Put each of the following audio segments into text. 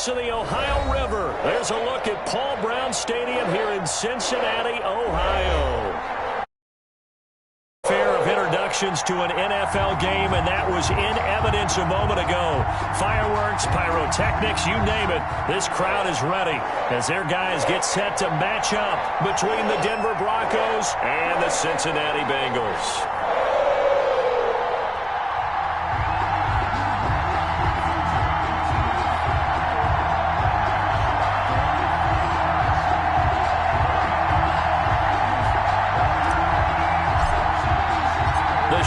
banks of the Ohio River. There's a look at Paul Brown Stadium here in Cincinnati, Ohio. Fair of introductions to an NFL game, and that was in evidence a moment ago. Fireworks, pyrotechnics, you name it. This crowd is ready as their guys get set to match up between the Denver Broncos and the Cincinnati Bengals.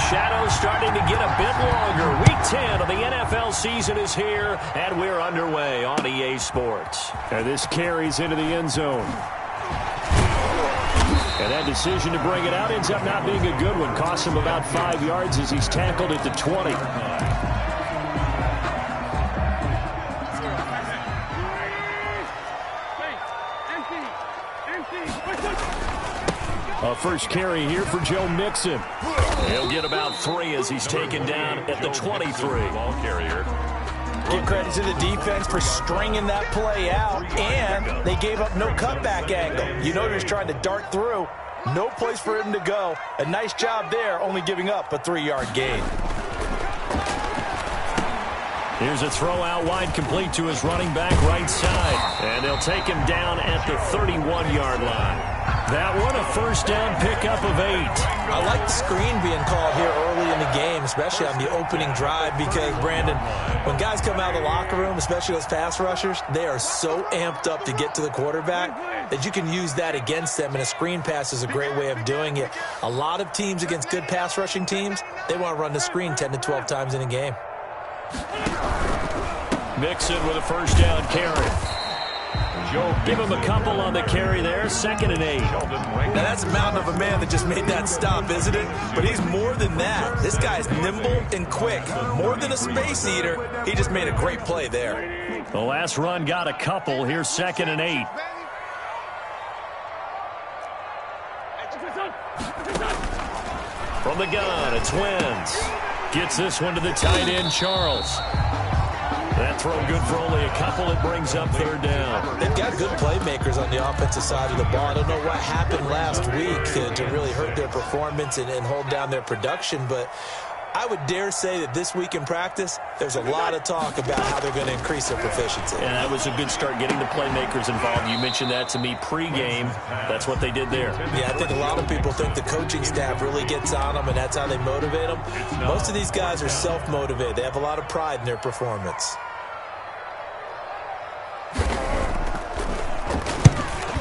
Shadows starting to get a bit longer. Week 10 of the NFL season is here, and we're underway on EA Sports. And this carries into the end zone. And that decision to bring it out ends up not being a good one. Costs him about 5 yards as he's tackled at the 20. A first carry here for Joe Mixon. He'll get about 3 as he's taken down at the 23. Ball carrier. Give credit to the defense for stringing that play out, and they gave up no cutback angle. You know, just trying to dart through. No place for him to go. A nice job there, only giving up a 3-yard gain. Here's a throw out wide, complete to his running back right side. And they'll take him down at the 31-yard line. That one, a first down pickup of 8. I like the screen being called here early in the game, especially on the opening drive, because, Brandon, when guys come out of the locker room, especially those pass rushers, they are so amped up to get to the quarterback that you can use that against them, and a screen pass is a great way of doing it. A lot of teams against good pass rushing teams, they want to run the screen 10 to 12 times in a game. Mixon with a first down carry. Give him a couple on the carry there. 2nd and 8. Now that's a mountain of a man that just made that stop, isn't it? But he's more than that. This guy's nimble and quick. More than a space eater. He just made a great play there. The last run got a couple. Here's 2nd and 8. From the gun, it's Wentz. Gets this one to the tight end, Charles. That throw good for only a couple. It brings up 3rd down. They've got good playmakers on the offensive side of the ball. I don't know what happened last week to really hurt their performance and hold down their production, but I would dare say that this week in practice, there's a lot of talk about how they're going to increase their proficiency. And that was a good start, getting the playmakers involved. You mentioned that to me pregame. That's what they did there. Yeah, I think a lot of people think the coaching staff really gets on them, and that's how they motivate them. Most of these guys are self-motivated. They have a lot of pride in their performance.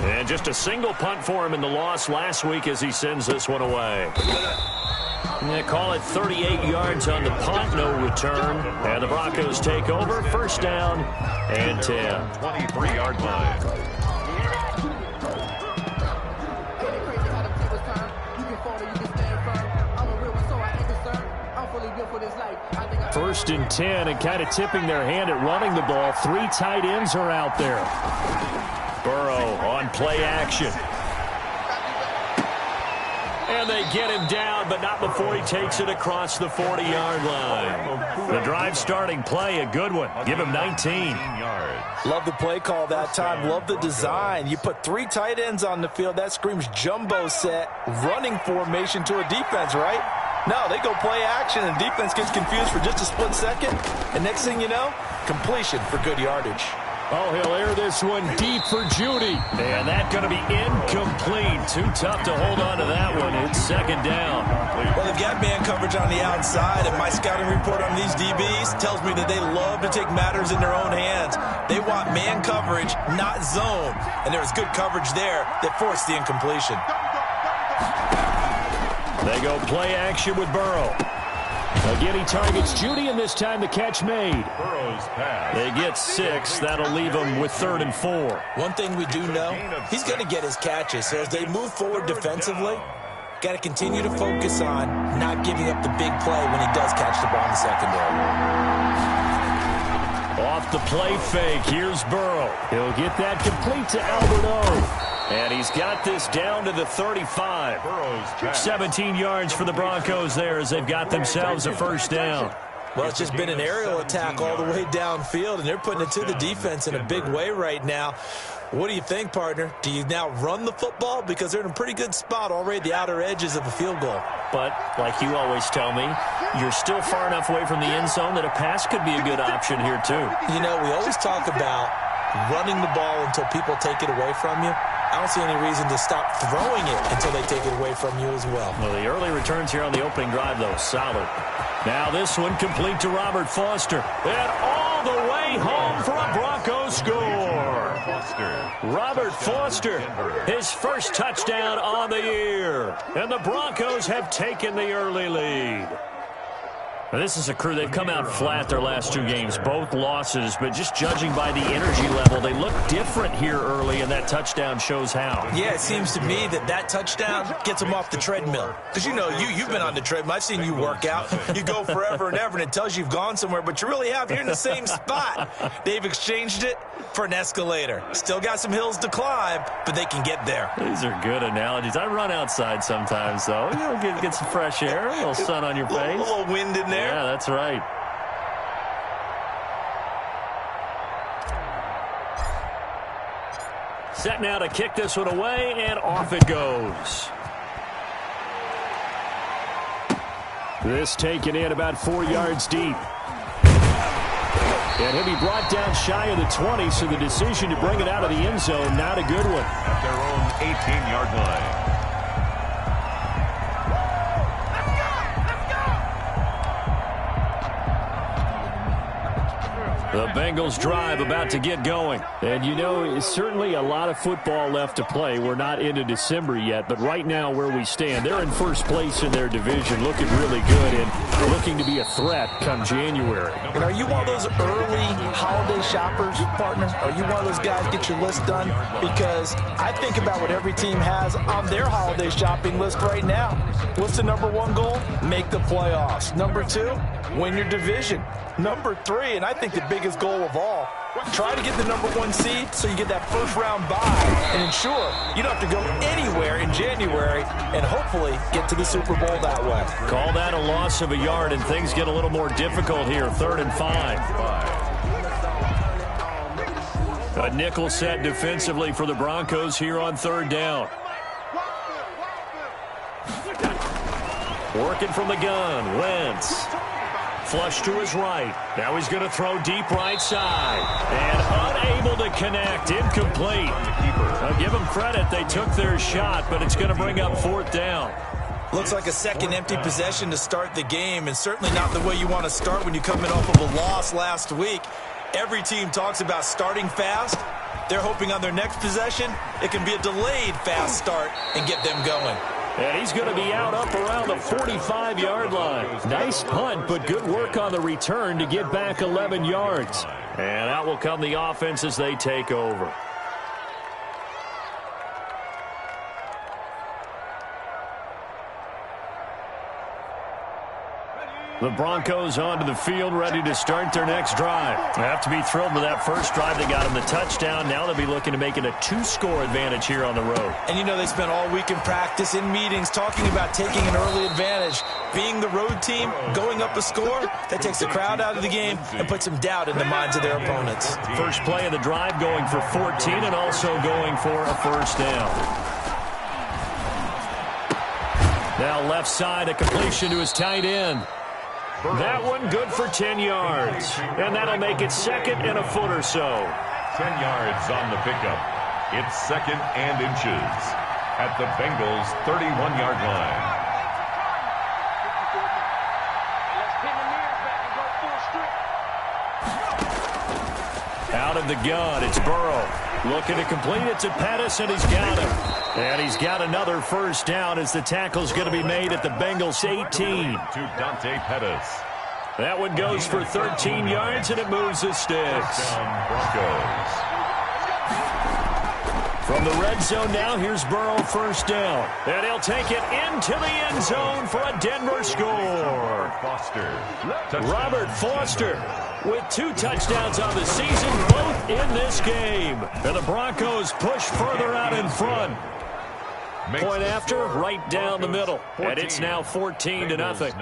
And just a single punt for him in the loss last week as he sends this one away. They call it 38 yards on the punt, no return. And the Broncos take over, first down and 10. 23-yard line. First and 10, and kind of tipping their hand at running the ball. 3 tight ends are out there. Burrow on play action. And they get him down, but not before he takes it across the 40-yard line. The drive starting play, a good one. Give him 19. Love the play call that time. Love the design. You put 3 tight ends on the field. That screams jumbo set, running formation to a defense, right? No, they go play action, and defense gets confused for just a split second. And next thing you know, completion for good yardage. Oh, he'll air this one deep for Judy. And that's going to be incomplete. Too tough to hold on to that one. It's 2nd down. Well, they've got man coverage on the outside, and my scouting report on these DBs tells me that they love to take matters in their own hands. They want man coverage, not zone. And there was good coverage there that forced the incompletion. They go play action with Burrow. Again, he targets Judy, and this time the catch made. Burrow's pass. They get 6. That'll leave them with 3rd and 4. One thing we do know, he's going to get his catches. So as they move forward defensively, got to continue to focus on not giving up the big play when he does catch the ball in the secondary. Off the play fake, here's Burrow. He'll get that complete to Albert O. And he's got this down to the 35. 17 yards for the Broncos there as they've got themselves a first down. Well, it's just been an aerial attack all the way downfield, and they're putting it to the defense in a big way right now. What do you think, partner? Do you now run the football? Because they're in a pretty good spot already at the outer edges of a field goal. But, like you always tell me, you're still far enough away from the end zone that a pass could be a good option here, too. You know, we always talk about running the ball until people take it away from you. I don't see any reason to stop throwing it until they take it away from you as well. Well, the early returns here on the opening drive, though, solid. Now this one complete to Robert Foster. And all the way home for a Broncos score. Robert Foster, his first touchdown on the year. And the Broncos have taken the early lead. Now, this is a crew, they've come out flat their last two games, both losses, but just judging by the energy level, they look different here early, and that touchdown shows how. Yeah, it seems to me that touchdown gets them off the treadmill. Because, you know, you've been on the treadmill. I've seen you work out. You go forever and ever, and it tells you you've gone somewhere, but you really have. You're in the same spot. They've exchanged it for an escalator. Still got some hills to climb, but they can get there. These are good analogies. I run outside sometimes, though. You know, get some fresh air, a little sun on your face. A little wind in there. Yeah, that's right. Set now to kick this one away, and off it goes. This taken in about 4 yards deep. And he'll be brought down shy of the 20, so the decision to bring it out of the end zone, not a good one. At their own 18-yard line. The Bengals drive about to get going. And, you know, it's certainly a lot of football left to play. We're not into December yet, but right now where we stand, they're in first place in their division, looking really good and looking to be a threat come January. And are you one of those early holiday shoppers, partner? Are you one of those guys get your list done? Because I think about what every team has on their holiday shopping list right now. What's the number one goal? Make the playoffs. Number two, win your division. Number three, and I think the biggest goal of all, try to get the number one seed so you get that first round bye and ensure you don't have to go anywhere in January and hopefully get to the Super Bowl that way. Call that a loss of a yard, and things get a little more difficult here, 3rd and 5. A nickel set defensively for the Broncos here on 3rd down. Working from the gun, Wentz. Flush to his right. Now he's going to throw deep right side. And unable to connect. Incomplete. I'll give them credit. They took their shot, but it's going to bring up 4th down. Looks like a second empty possession to start the game, and certainly not the way you want to start when you're coming off of a loss last week. Every team talks about starting fast. They're hoping on their next possession, it can be a delayed fast start and get them going. And he's going to be out up around the 45-yard line. Nice punt, but good work on the return to get back 11 yards. And out will come the offense as they take over. The Broncos onto the field, ready to start their next drive. They have to be thrilled with that first drive. They got him the touchdown. Now they'll be looking to make it a 2-score advantage here on the road. And you know they spent all week in practice, in meetings, talking about taking an early advantage. Being the road team, going up a score, that takes the crowd out of the game and puts some doubt in the minds of their opponents. First play of the drive going for 14 and also going for a first down. Now left side, a completion to his tight end. That one good for 10 yards. And that'll make it 2nd and a foot or so. 10 yards on the pickup. It's 2nd and inches at the Bengals' 31-yard line. Out of the gun, it's Burrow. Looking to complete it to Pettis, and he's got him. And he's got another first down as the tackle's going to be made at the Bengals' 18. To Dante Pettis. That one goes for 13 yards, and it moves the sticks. Broncos. From the red zone now, here's Burrow, first down. And he'll take it into the end zone for a Denver score. Robert Foster with 2 touchdowns on the season, both in this game. And the Broncos push further out in front. Point after, right down the middle. And it's now 14 to nothing.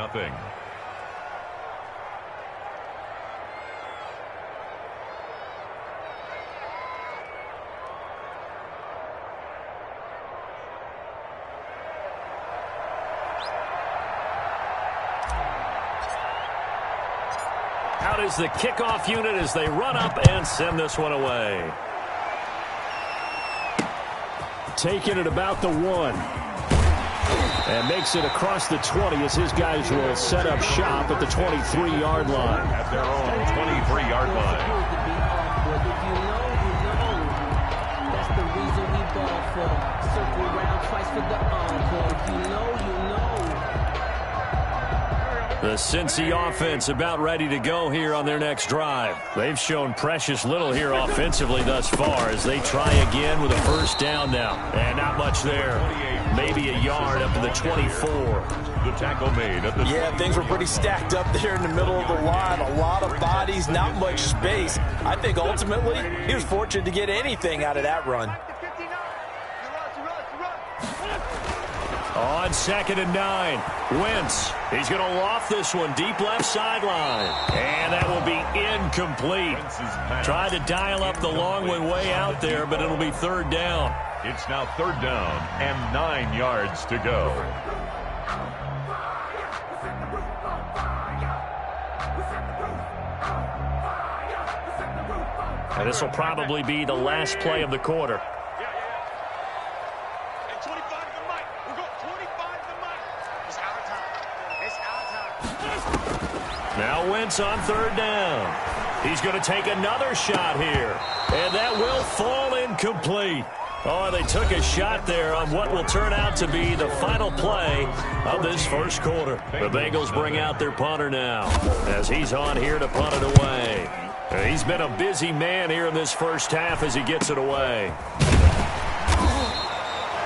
out is the kickoff unit as they run up and send this one away. Taking it about the 1. And makes it across the 20 as his guys will set up shop at the 23-yard line. At their own 23-yard line. That's the reason we ball for. Circle round twice for the encore. You know. The Cincy offense about ready to go here on their next drive. They've shown precious little here offensively thus far as they try again with a first down now. And not much there. Maybe a yard up to the 24. The tackle made at the things were pretty stacked up there in the middle of the line. A lot of bodies, not much space. I think ultimately he was fortunate to get anything out of that run. On 2nd and 9, Wentz. He's going to loft this one deep left sideline. And that will be incomplete. Tried to dial up the long way out there, but it'll be 3rd down. It's now 3rd down and 9 yards to go. And this will probably be the last play of the quarter. Now Wentz on 3rd down. He's going to take another shot here. And that will fall incomplete. Oh, they took a shot there on what will turn out to be the final play of this first quarter. The Bengals bring out their punter now as he's on here to punt it away. He's been a busy man here in this first half as he gets it away.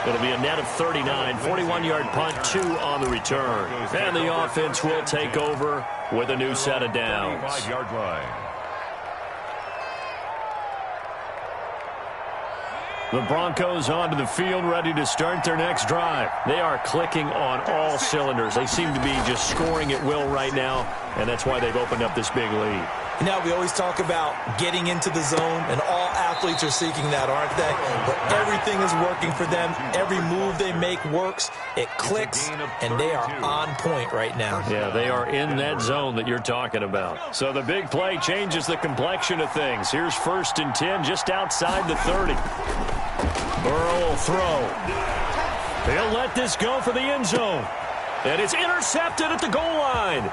It'll be a net of 39, 41-yard punt, 2 on the return. And the offense will take over with a new set of downs. 5-yard line. The Broncos onto the field, ready to start their next drive. They are clicking on all cylinders. They seem to be just scoring at will right now, and that's why they've opened up this big lead. You know, we always talk about getting into the zone, and all athletes are seeking that, aren't they? But everything is working for them. Every move they make works. It clicks, and they are on point right now. Yeah, they are in that zone that you're talking about. So the big play changes the complexion of things. Here's 1st and 10 just outside the 30. Burrow will throw. He'll let this go for the end zone. And it's intercepted at the goal line.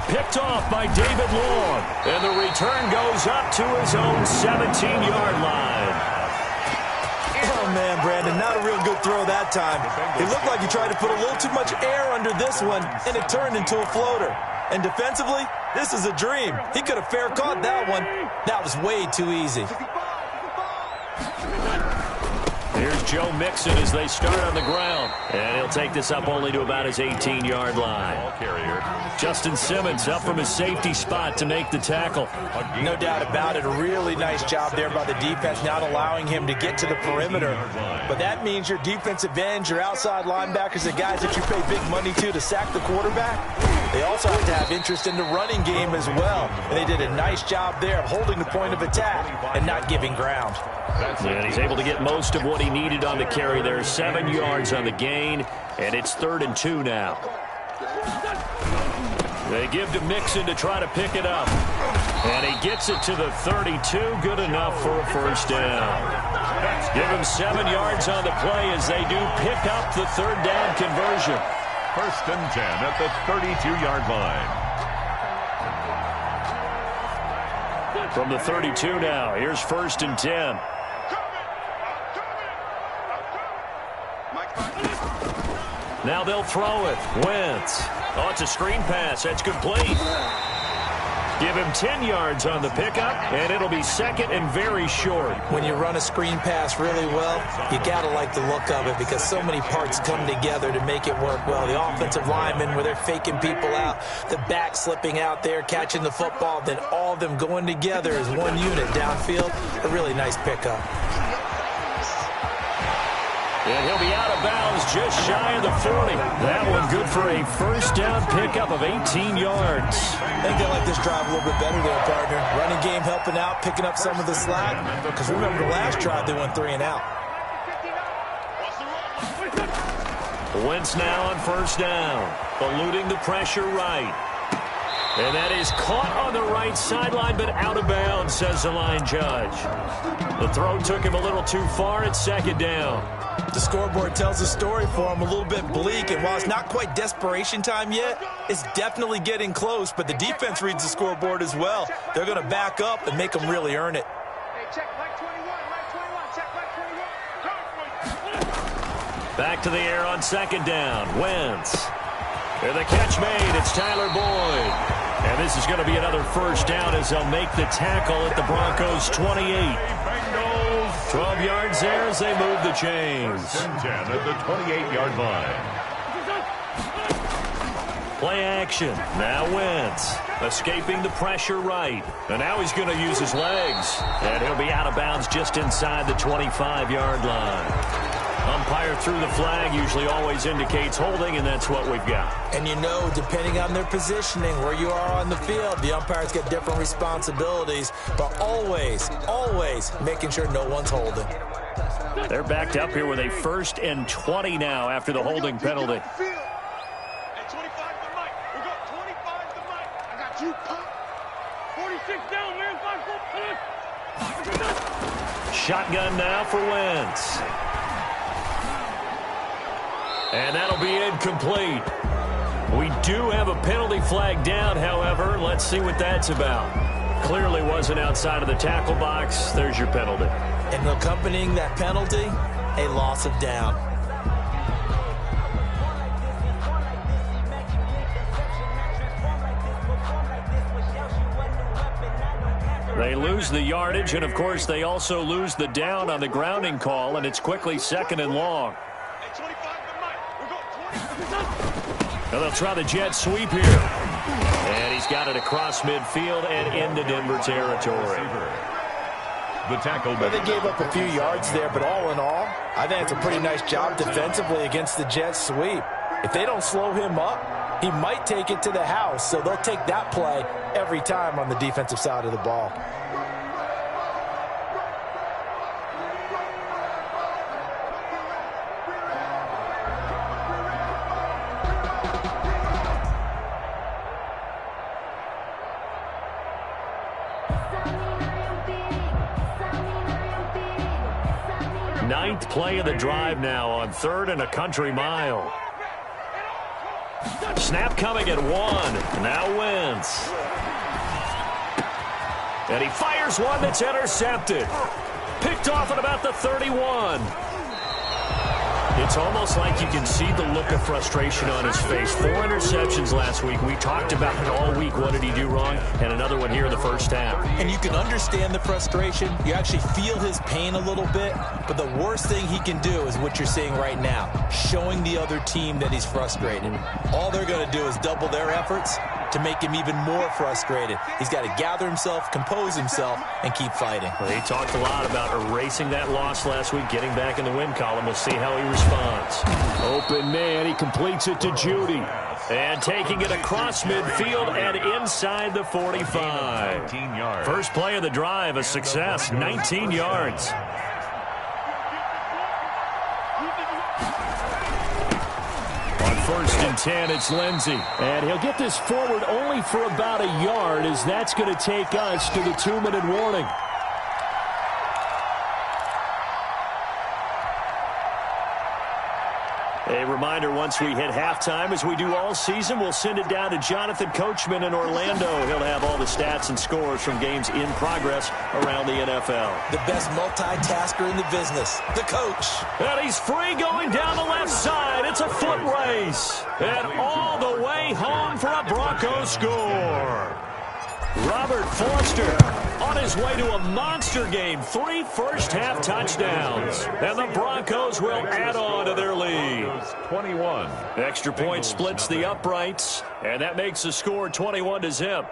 Picked off by David Long. And the return goes up to his own 17-yard line. Oh, man, Brandon, not a real good throw that time. It looked like he tried to put a little too much air under this one, and it turned into a floater. And defensively, this is a dream. He could have fair caught that one. That was way too easy. Here's Joe Mixon as they start on the ground. And he'll take this up only to about his 18-yard line. Ball carrier. Justin Simmons up from his safety spot to make the tackle. No doubt about it. A really nice job there by the defense, not allowing him to get to the perimeter. But that means your defensive ends, your outside linebackers, the guys that you pay big money to sack the quarterback, they also have to have interest in the running game as well. And they did a nice job there of holding the point of attack and not giving ground. And he's able to get most of what he needed on the carry there. 7 yards on the gain, and it's 3rd and 2 now. They give to Mixon to try to pick it up. And he gets it to the 32. Good enough for a first down. Give him 7 yards on the play as they do pick up the 3rd down conversion. 1st and 10 at the 32-yard line. From the 32 now, here's 1st and 10. Now they'll throw it. Wentz. Oh, it's a screen pass. That's complete. Give him 10 yards on the pickup, and it'll be 2nd and very short. When you run a screen pass really well, you got to like the look of it because so many parts come together to make it work well. The offensive linemen, where they're faking people out, the back slipping out there, catching the football, then all of them going together as one unit downfield. A really nice pickup. And he'll be out of bounds just shy of the 40. That one good for a first down pickup of 18 yards. I think they like this drive a little bit better there, partner. Running game helping out, picking up some of the slack. Because remember the last drive, they went 3 and out. Wentz now on first down. Eluding the pressure right. And that is caught on the right sideline, but out of bounds, says the line judge. The throw took him a little too far. It's second down. The scoreboard tells a story for him, a little bit bleak, and while it's not quite desperation time yet, it's definitely getting close, but the defense reads the scoreboard as well. They're going to back up and make them really earn it. Back to the air on second down. Wentz. And the catch made. It's Tyler Boyd. And this is going to be another first down as they'll make the tackle at the Broncos' 28. 12 yards there as they move the chains. 10 at the 28-yard line. Play action. Now Wentz. Escaping the pressure right. And now he's going to use his legs. And he'll be out of bounds just inside the 25-yard line. Umpire threw the flag, usually always indicates holding, and that's what we've got. And you know, depending on their positioning, where you are on the field, the umpires get different responsibilities, but always, always making sure no one's holding. They're backed up here with a 1st and 20 now after the holding penalty. Shotgun now for Wentz. And that'll be incomplete. We do have a penalty flag down, however. Let's see what that's about. Clearly wasn't outside of the tackle box. There's your penalty. And accompanying that penalty, a loss of down. They lose the yardage, and, of course, they also lose the down on the grounding call, and it's quickly 2nd and long. Now they'll try the jet sweep here. And he's got it across midfield and into Denver territory. The tackle. Well, they gave up a few yards there, but all in all, I think it's a pretty nice job defensively against the jet sweep. If they don't slow him up, he might take it to the house, so they'll take that play every time on the defensive side of the ball. Ninth play of the drive now on 3rd and a country mile. Snap coming at 1. Now Wentz. And he fires one that's intercepted. Picked off at about the 31. It's almost like you can see the look of frustration on his face. 4 interceptions last week. We talked about it all week. What did he do wrong? And another one here in the first half. And you can understand the frustration. You actually feel his pain a little bit. But the worst thing he can do is what you're seeing right now, showing the other team that he's frustrated. All they're going to do is double their efforts to make him even more frustrated. He's got to gather himself, compose himself, and keep fighting. Well, he talked a lot about erasing that loss last week, getting back in the win column. We'll see how he responds. Open man, he completes it to Judy. And taking it across midfield and inside the 45. 19 yards. First play of the drive, a success, 19 yards. On 1st and 10, it's Lindsey. And he'll get this forward only for about a yard, as that's going to take us to the 2-minute warning. A reminder, once we hit halftime, as we do all season, we'll send it down to Jonathan Coachman in Orlando. He'll have all the stats and scores from games in progress around the NFL. The best multitasker in the business, the coach. And he's free going down the left side. It's a foot race. And all the way home for a Broncos score. Robert Foster on his way to a monster game. 3 first-half touchdowns. And the Broncos will add on to their lead. 21. Extra point splits the uprights, and that makes the score 21-0.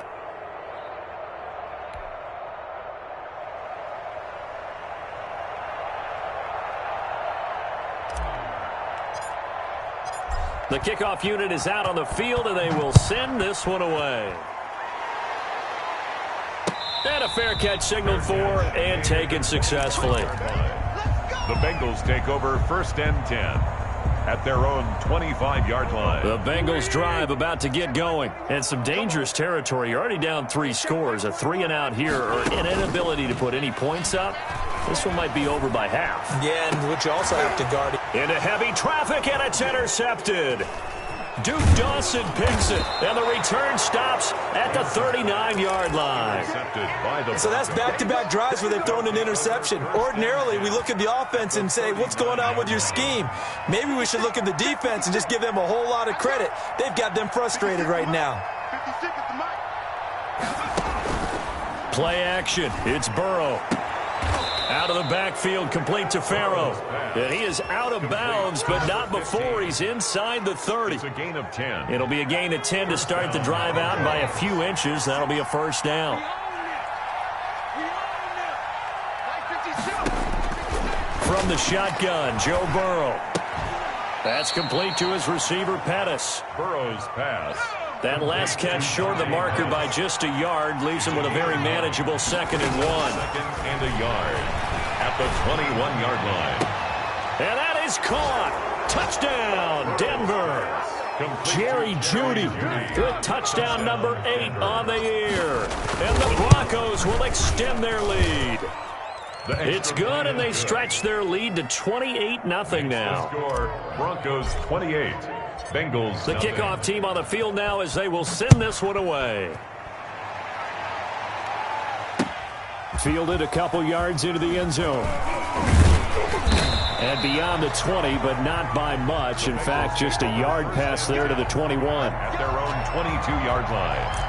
The kickoff unit is out on the field, and they will send this one away. And a fair catch signaled for and taken successfully. The Bengals take over 1st and 10. at their own 25-yard line. The Bengals drive about to get going. And some dangerous territory. You're already down 3 scores. A 3-and-out here or an inability to put any points up. This one might be over by half. Yeah, and which you also have to guard. Into heavy traffic, and it's intercepted. Duke Dawson picks it, and the return stops at the 39-yard line. So that's back-to-back drives where they've thrown an interception. Ordinarily, we look at the offense and say, what's going on with your scheme? Maybe we should look at the defense and just give them a whole lot of credit. They've got them frustrated right now. Play action. It's Burrow. Out of the backfield, complete to Farrow. And he is out of bounds, but not before he's inside the 30. It's a gain of 10. It'll be a gain of 10 to start the drive out by a few inches. That'll be a first down. From the shotgun, Joe Burrow. That's complete to his receiver, Pettis. Burrow's pass. That last catch short of the marker by just a yard leaves him with a very manageable 2nd and 1. 2nd and a yard at the 21-yard line. And that is caught. Touchdown, Denver. Jerry Jeudy with touchdown number 8 on the year. And the Broncos will extend their lead. It's good, and they stretch their lead to 28-0 now. Score, Broncos 28. Bengals. The kickoff team on the field now as they will send this one away. Fielded a couple yards into the end zone. And beyond the 20, but not by much. In fact, just a yard pass there to the 21. At their own 22-yard line.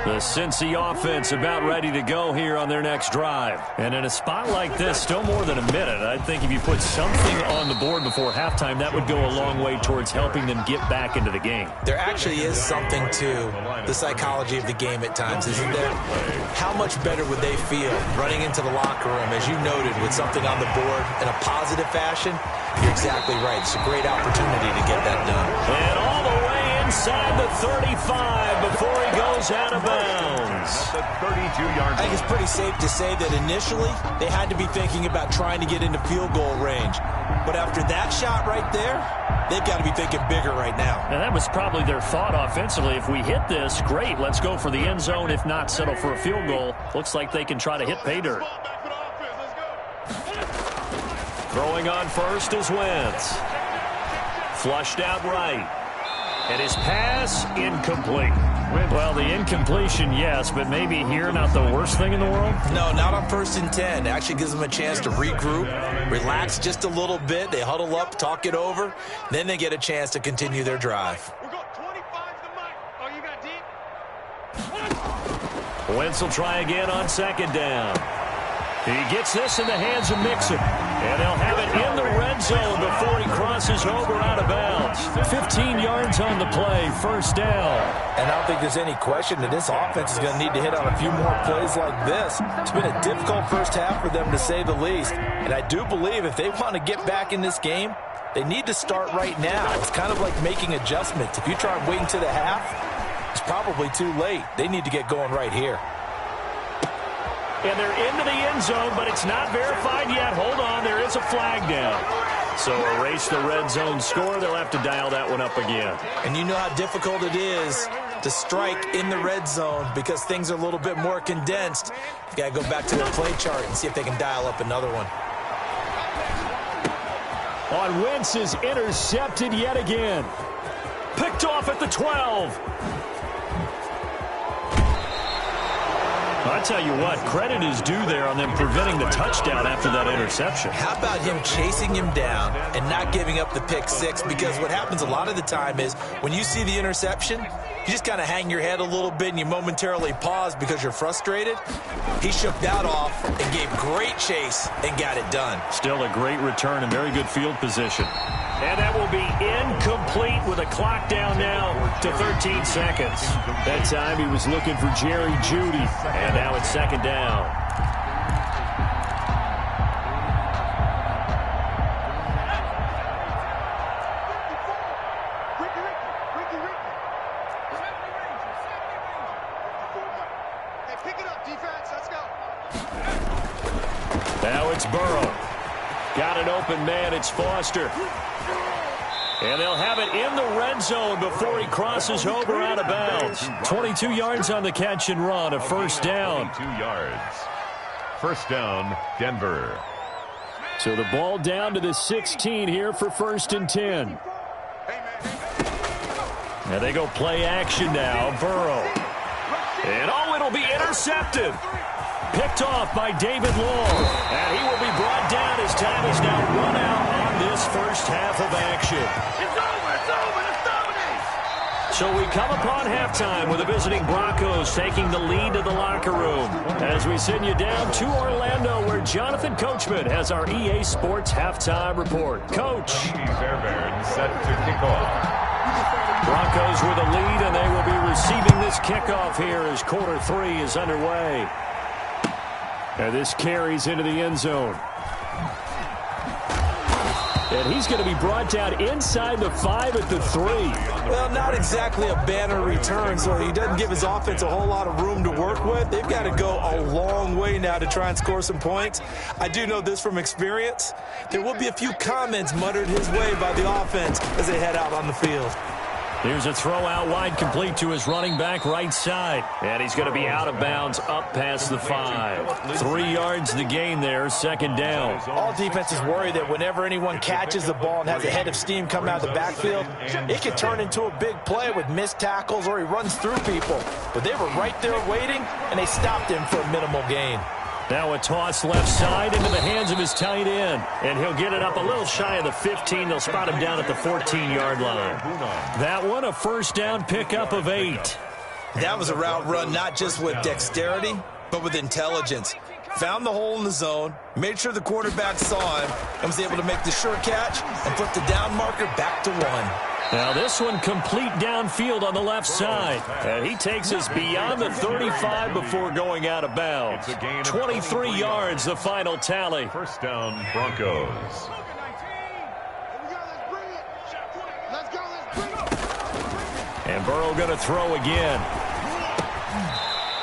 The Cincy offense about ready to go here on their next drive. And in a spot like this, still more than a minute. I think if you put something on the board before halftime, that would go a long way towards helping them get back into the game. There actually is something to the psychology of the game at times, isn't there? How much better would they feel running into the locker room, as you noted, with something on the board in a positive fashion? You're exactly right. It's a great opportunity to get that done. And all the way inside the 35 before he goes out of bounds. At the 32-yard line. I think it's pretty safe to say that initially they had to be thinking about trying to get into field goal range. But after that shot right there, they've got to be thinking bigger right now. And that was probably their thought offensively. If we hit this, great. Let's go for the end zone. If not, settle for a field goal. Looks like they can try to hit pay dirt. Throwing on first is Wentz. Flushed out right. And his pass, incomplete. Well, the incompletion, yes, but maybe here not the worst thing in the world? No, not on 1st and 10. It actually gives them a chance to regroup, relax just a little bit. They huddle up, talk it over. Then they get a chance to continue their drive. Wentz will try again on 2nd down. He gets this in the hands of Mixon. And they'll have it in the red zone before he crosses over out of bounds. 15 yards on the play, 1st down. And I don't think there's any question that this offense is going to need to hit on a few more plays like this. It's been a difficult first half for them, to say the least. And I do believe if they want to get back in this game, they need to start right now. It's kind of like making adjustments. If you try waiting to the half, it's probably too late. They need to get going right here. And they're into the end zone, but it's not verified yet. Hold on, there is a flag down. So erase the red zone score. They'll have to dial that one up again. And you know how difficult it is to strike in the red zone because things are a little bit more condensed. You got to go back to their play chart and see if they can dial up another one. On Wentz is intercepted yet again. Picked off at the 12. I tell you what, credit is due there on them preventing the touchdown after that interception. How about him chasing him down and not giving up the pick six? Because what happens a lot of the time is when you see the interception, you just kind of hang your head a little bit and you momentarily pause because you're frustrated. He shook that off and gave great chase and got it done. Still a great return and very good field position. And that will be incomplete with a clock down now to 13 seconds. That time he was looking for Jerry Jeudy. And now it's 2nd down. Now it's Burrow. Got an open man. It's Foster. And they'll have it in the red zone before he crosses over out of bounds. 22 yards on the catch and run, a first down. 22 yards. First down, Denver. So the ball down to the 16 here for 1st and 10. And they go play action now. Burrow. And it'll be intercepted. Picked off by David Long. And he will be brought down as time is now run out on this first half of action. It's over, it's over, it's dominates. So we come upon halftime with the visiting Broncos taking the lead to the locker room. As we send you down to Orlando where Jonathan Coachman has our EA Sports halftime report. Coach. Fairbairn set to kick off. Broncos with a lead, and they will be receiving this kickoff here as quarter 3 is underway. And this carries into the end zone. And he's going to be brought down inside the 5 at the 3. Well, not exactly a banner return, so he doesn't give his offense a whole lot of room to work with. They've got to go a long way now to try and score some points. I do know this from experience. There will be a few comments muttered his way by the offense as they head out on the field. Here's a throw out wide complete to his running back right side. And he's going to be out of bounds up past the 5. 3 yards the gain there, second down. All defenses worry that whenever anyone catches the ball and has a head of steam come out of the backfield, it can turn into a big play with missed tackles or he runs through people. But they were right there waiting, and they stopped him for a minimal gain. Now a toss left side into the hands of his tight end. And he'll get it up a little shy of the 15. They'll spot him down at the 14-yard line. That one a first down pickup of 8. That was a route run not just with dexterity, but with intelligence. Found the hole in the zone, made sure the quarterback saw him, and was able to make the sure catch and put the down marker back to 1. Now this one complete downfield on the left side. And he takes us beyond the 35 before going out of bounds. 23 yards, the final tally. First down, Broncos. And Burrow going to throw again.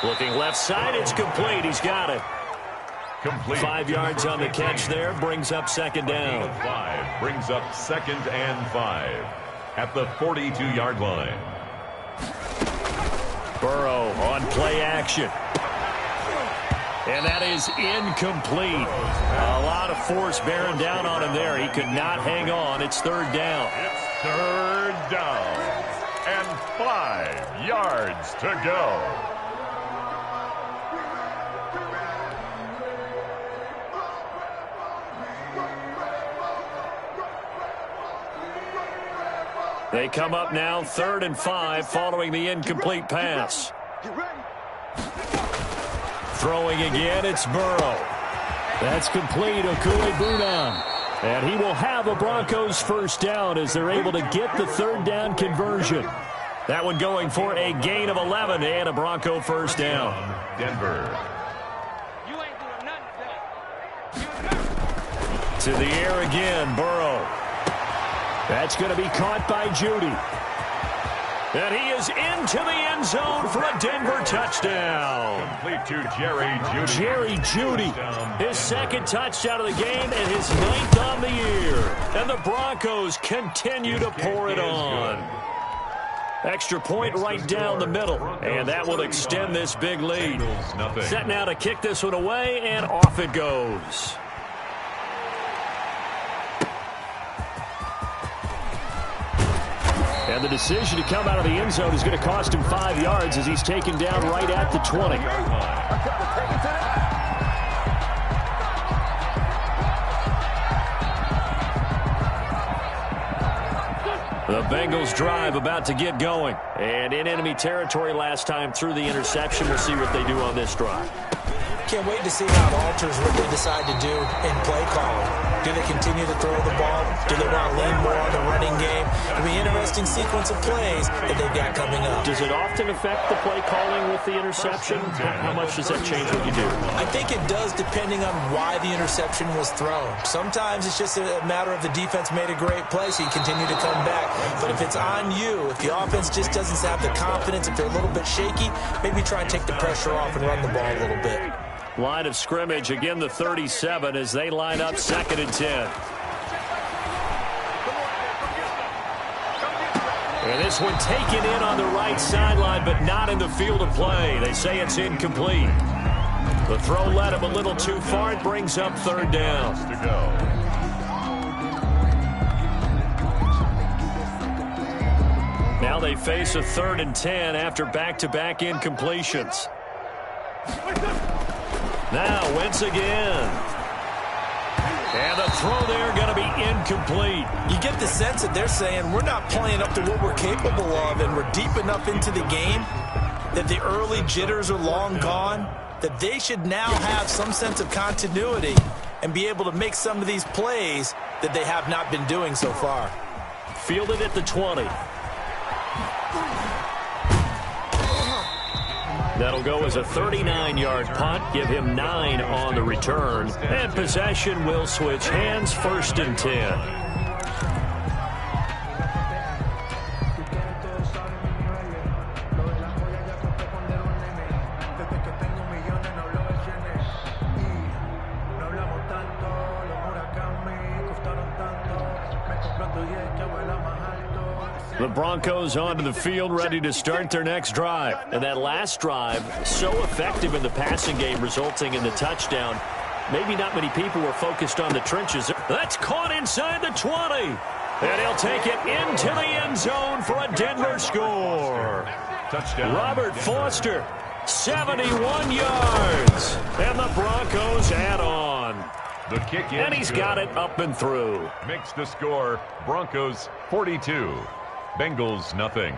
Looking left side, it's complete. He's got it. Complete. 5 yards on the catch there, brings up second down. 5 brings up 2nd and 5. At the 42-yard line. Burrow on play action. And that is incomplete. A lot of force bearing down on him there. He could not hang on. It's third down. It's third down. And 5 yards to go. They come up now 3rd and 5 following the incomplete pass. Throwing again, it's Burrow. That's complete, Okule-Bunan. And he will have a Broncos first down as they're able to get the third down conversion. That one going for a gain of 11 and a Bronco first down. Denver. To the air again, Burrow. That's going to be caught by Judy. And he is into the end zone for a Denver touchdown. Complete to Jerry Judy. Jerry Judy, his second touchdown of the game and his 9th on the year. And the Broncos continue to pour it on. Extra point right down the middle. And that will extend this big lead. Set now to kick this one away, and off it goes. And the decision to come out of the end zone is going to cost him 5 yards as he's taken down right at the 20. The Bengals drive about to get going. And in enemy territory last time through the interception. We'll see what they do on this drive. Can't wait to see how it alters what they decide to do in play calling. Do they continue to throw the ball? Do they want to lean more on the running game? It'll be an interesting sequence of plays that they've got coming up. Does it often affect the play calling with the interception? How much does that change what you do? I think it does depending on why the interception was thrown. Sometimes it's just a matter of the defense made a great play, so you continue to come back. But if it's on you, if the offense just doesn't have the confidence, if they're a little bit shaky, maybe try and take the pressure off and run the ball a little bit. Line of scrimmage, again the 37 as they line up 2nd and 10. And this one taken in on the right sideline, but not in the field of play. They say it's incomplete. The throw led him a little too far. It brings up 3rd down. To go. Now they face a 3rd and 10 after back-to-back incompletions. Now Wentz again. And the throw there going to be incomplete. You get the sense that they're saying we're not playing up to what we're capable of, and we're deep enough into the game that the early jitters are long gone, that they should now have some sense of continuity and be able to make some of these plays that they have not been doing so far. Fielded at the 20. That'll go as a 39-yard punt. Give him 9 on the return. And possession will switch hands, 1st and 10. The Broncos onto the field, ready to start their next drive. And that last drive, so effective in the passing game, resulting in the touchdown. Maybe not many people were focused on the trenches. That's caught inside the 20. And he'll take it into the end zone for a Denver score. Touchdown. Robert Foster, 71 yards. And the Broncos add on. The kick in. And he's got it up and through. Makes the score Broncos 42. Bengals nothing.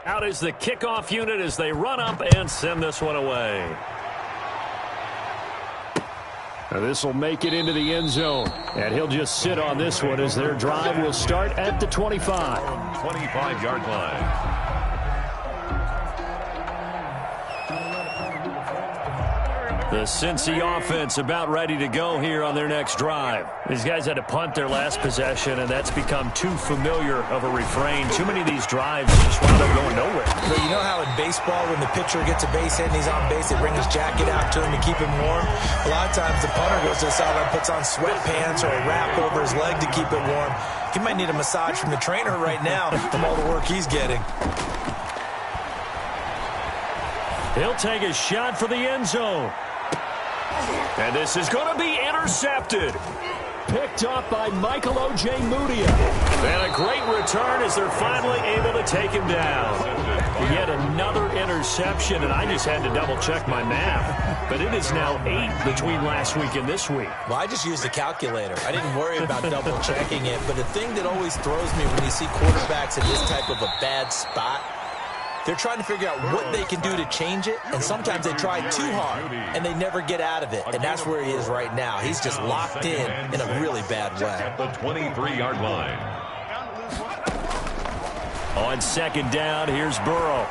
Out is the kickoff unit as they run up and send this one away. This will make it into the end zone. And he'll just sit on this one as their drive will start at the 25. 25-yard line. The Cincy offense about ready to go here on their next drive. These guys had to punt their last possession, and that's become too familiar of a refrain. Too many of these drives just wound up going nowhere. But you know how in baseball, when the pitcher gets a base hit and he's on base, they bring his jacket out to him to keep him warm? A lot of times the punter goes to the sideline, puts on sweatpants or a wrap over his leg to keep it warm. He might need a massage from the trainer right now from all the work he's getting. He'll take a shot for the end zone. And this is going to be intercepted. Picked up by Michael Ojemudia. And a great return as they're finally able to take him down. Yet another interception, and I just had to double-check my math. But it is now 8 between last week and this week. Well, I just used the calculator. I didn't worry about double-checking it. But the thing that always throws me when you see quarterbacks in this type of a bad spot, they're trying to figure out what they can do to change it, and sometimes they try too hard, and they never get out of it, and that's where he is right now. He's just locked in a really bad way. At the 23-yard line. On second down, here's Burrow.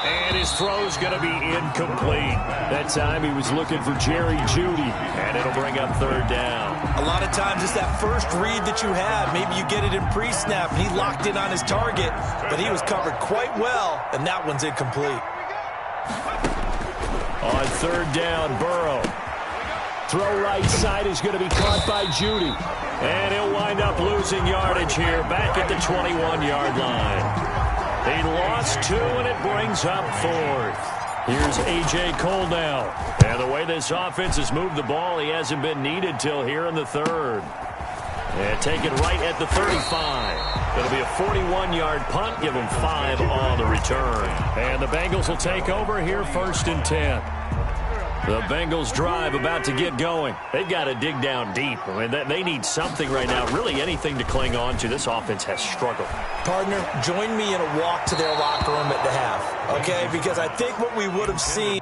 And his throw's going to be incomplete. That time he was looking for Jerry Jeudy, and it'll bring up third down. A lot of times it's that first read that you have. Maybe you get it in pre-snap, and he locked in on his target, but he was covered quite well, and that one's incomplete. On third down, Burrow. Throw right side is going to be caught by Jeudy. And he'll wind up losing yardage here back at the 21-yard line. He lost 2, and it brings up 4th. Here's A.J. Cole now. And the way this offense has moved the ball, he hasn't been needed till here in the 3rd. And take it right at the 35. It'll be a 41-yard punt. Give him 5 on the return. And the Bengals will take over here 1st and 10. The Bengals drive about to get going. They've got to dig down deep. I mean, they need something right now, really anything to cling on to. This offense has struggled. Partner, join me in a walk to their locker room at the half, okay? Because I think what we would have seen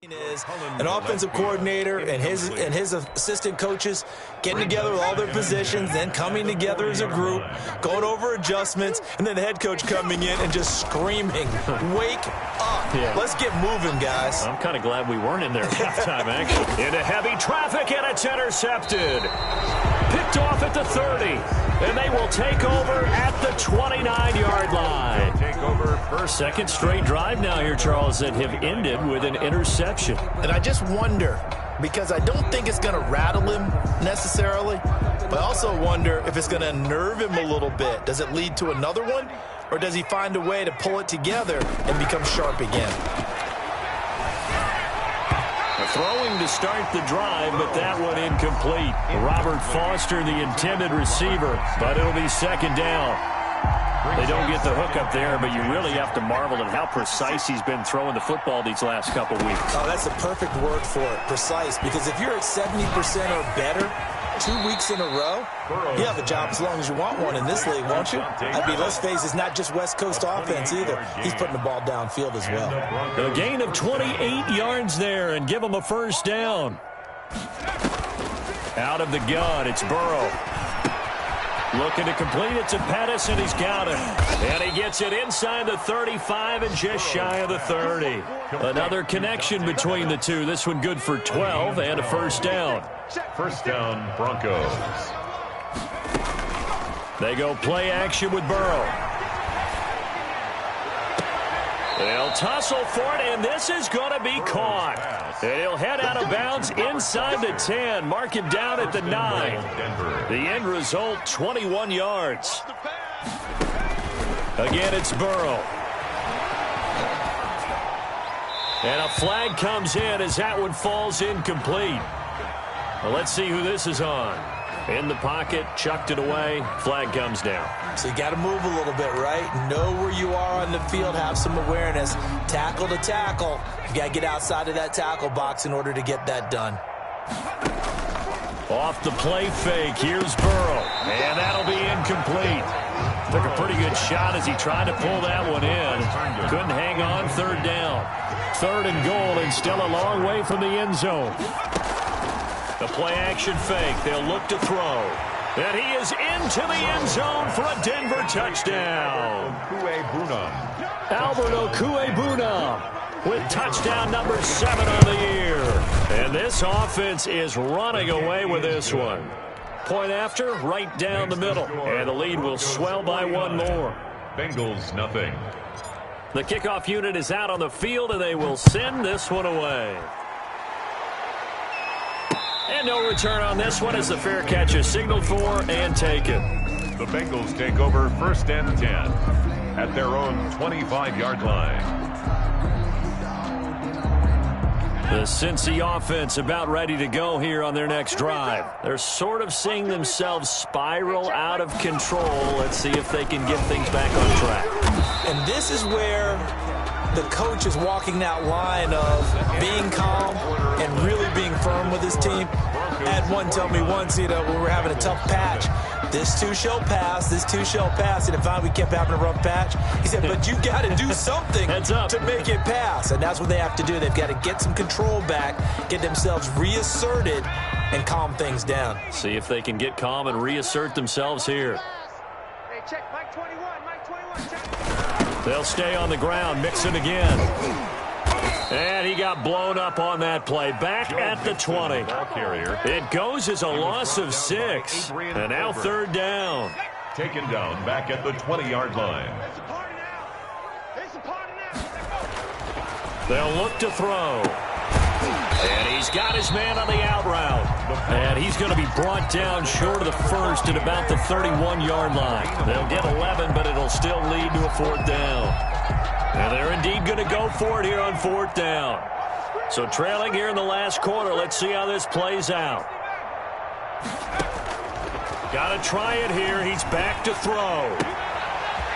Is an offensive coordinator and his assistant coaches getting together with all their positions, then coming together as a group, going over adjustments, and then the head coach coming in and just screaming, "Wake up! Yeah. Let's get moving, guys." I'm kind of glad we weren't in there at halftime, actually. Into heavy traffic, and it's intercepted. Picked off at the 30, and they will take over at the 29-yard line. Take over First, second straight drive now here, Charles, that have ended with an interception. And I just wonder, because I don't think it's going to rattle him necessarily, but I also wonder if it's going to unnerve him a little bit. Does it lead to another one, or does he find a way to pull it together and become sharp again? Throwing to start the drive, but that one incomplete. Robert Foster, the intended receiver, but it'll be second down. They don't get the hook up there, but you really have to marvel at how precise he's been throwing the football these last couple weeks. Oh, that's the perfect word for it, precise, because if you're at 70% or better 2 weeks in a row, you have a job as long as you want one in this league, won't you? I mean, let's face it, it's not just West Coast offense either. He's putting the ball downfield as well. A gain of 28 yards there and give him a first down. Out of the gun, it's Burrow. Looking to complete it to Pettis, and he's got it. And he gets it inside the 35 and just shy of the 30. Another connection between the two. This one good for 12 and a first down. First down, Broncos. They go play action with Burrow. They'll tussle for it, and this is going to be caught. And he'll head out of bounds inside the 10. Mark him down at the 9. The end result, 21 yards. Again, it's Burrow. And a flag comes in as that one falls incomplete. Well, let's see who this is on. In the pocket, chucked it away, flag comes down. So you got to move a little bit, right? Know where you are on the field, have some awareness. Tackle to tackle. You got to get outside of that tackle box in order to get that done. Off the play fake, here's Burrow. And that'll be incomplete. Took a pretty good shot as he tried to pull that one in. Couldn't hang on, third down. Third and goal, and still a long way from the end zone. The play-action fake. They'll look to throw. And he is into the end zone for a Denver touchdown. Albert Okwuegbunam with touchdown number 7 on the year. And this offense is running away with this one. Point after, right down the middle. And the lead will swell by one more. Bengals, nothing. The kickoff unit is out on the field, and they will send this one away. And no return on this one as the fair catch is signaled for and taken. The Bengals take over first and 10 at their own 25-yard line. The Cincy offense about ready to go here on their next drive. They're sort of seeing themselves spiral out of control. Let's see if they can get things back on track. And this is where the coach is walking that line of being calm and really being firm with his team. I had one tell me once, when we were having a tough patch, this too shall pass, this too shall pass. And if we kept having a rough patch, he said, but you got to do something to make it pass. And that's what they have to do. They've got to get some control back, get themselves reasserted, and calm things down. See if they can get calm and reassert themselves here. Hey, check Mike 21, Mike 21, check. They'll stay on the ground, mix it again. And he got blown up on that play. Back at the 20. It goes as a loss of 6. And now third down. Taken down back at the 20-yard line. They'll look to throw. And he's got his man on the out route. And he's going to be brought down short of the first at about the 31-yard line. They'll get 11, but it'll still lead to a fourth down. And they're indeed going to go for it here on fourth down. So trailing here in the last quarter. Let's see how this plays out. Got to try it here. He's back to throw.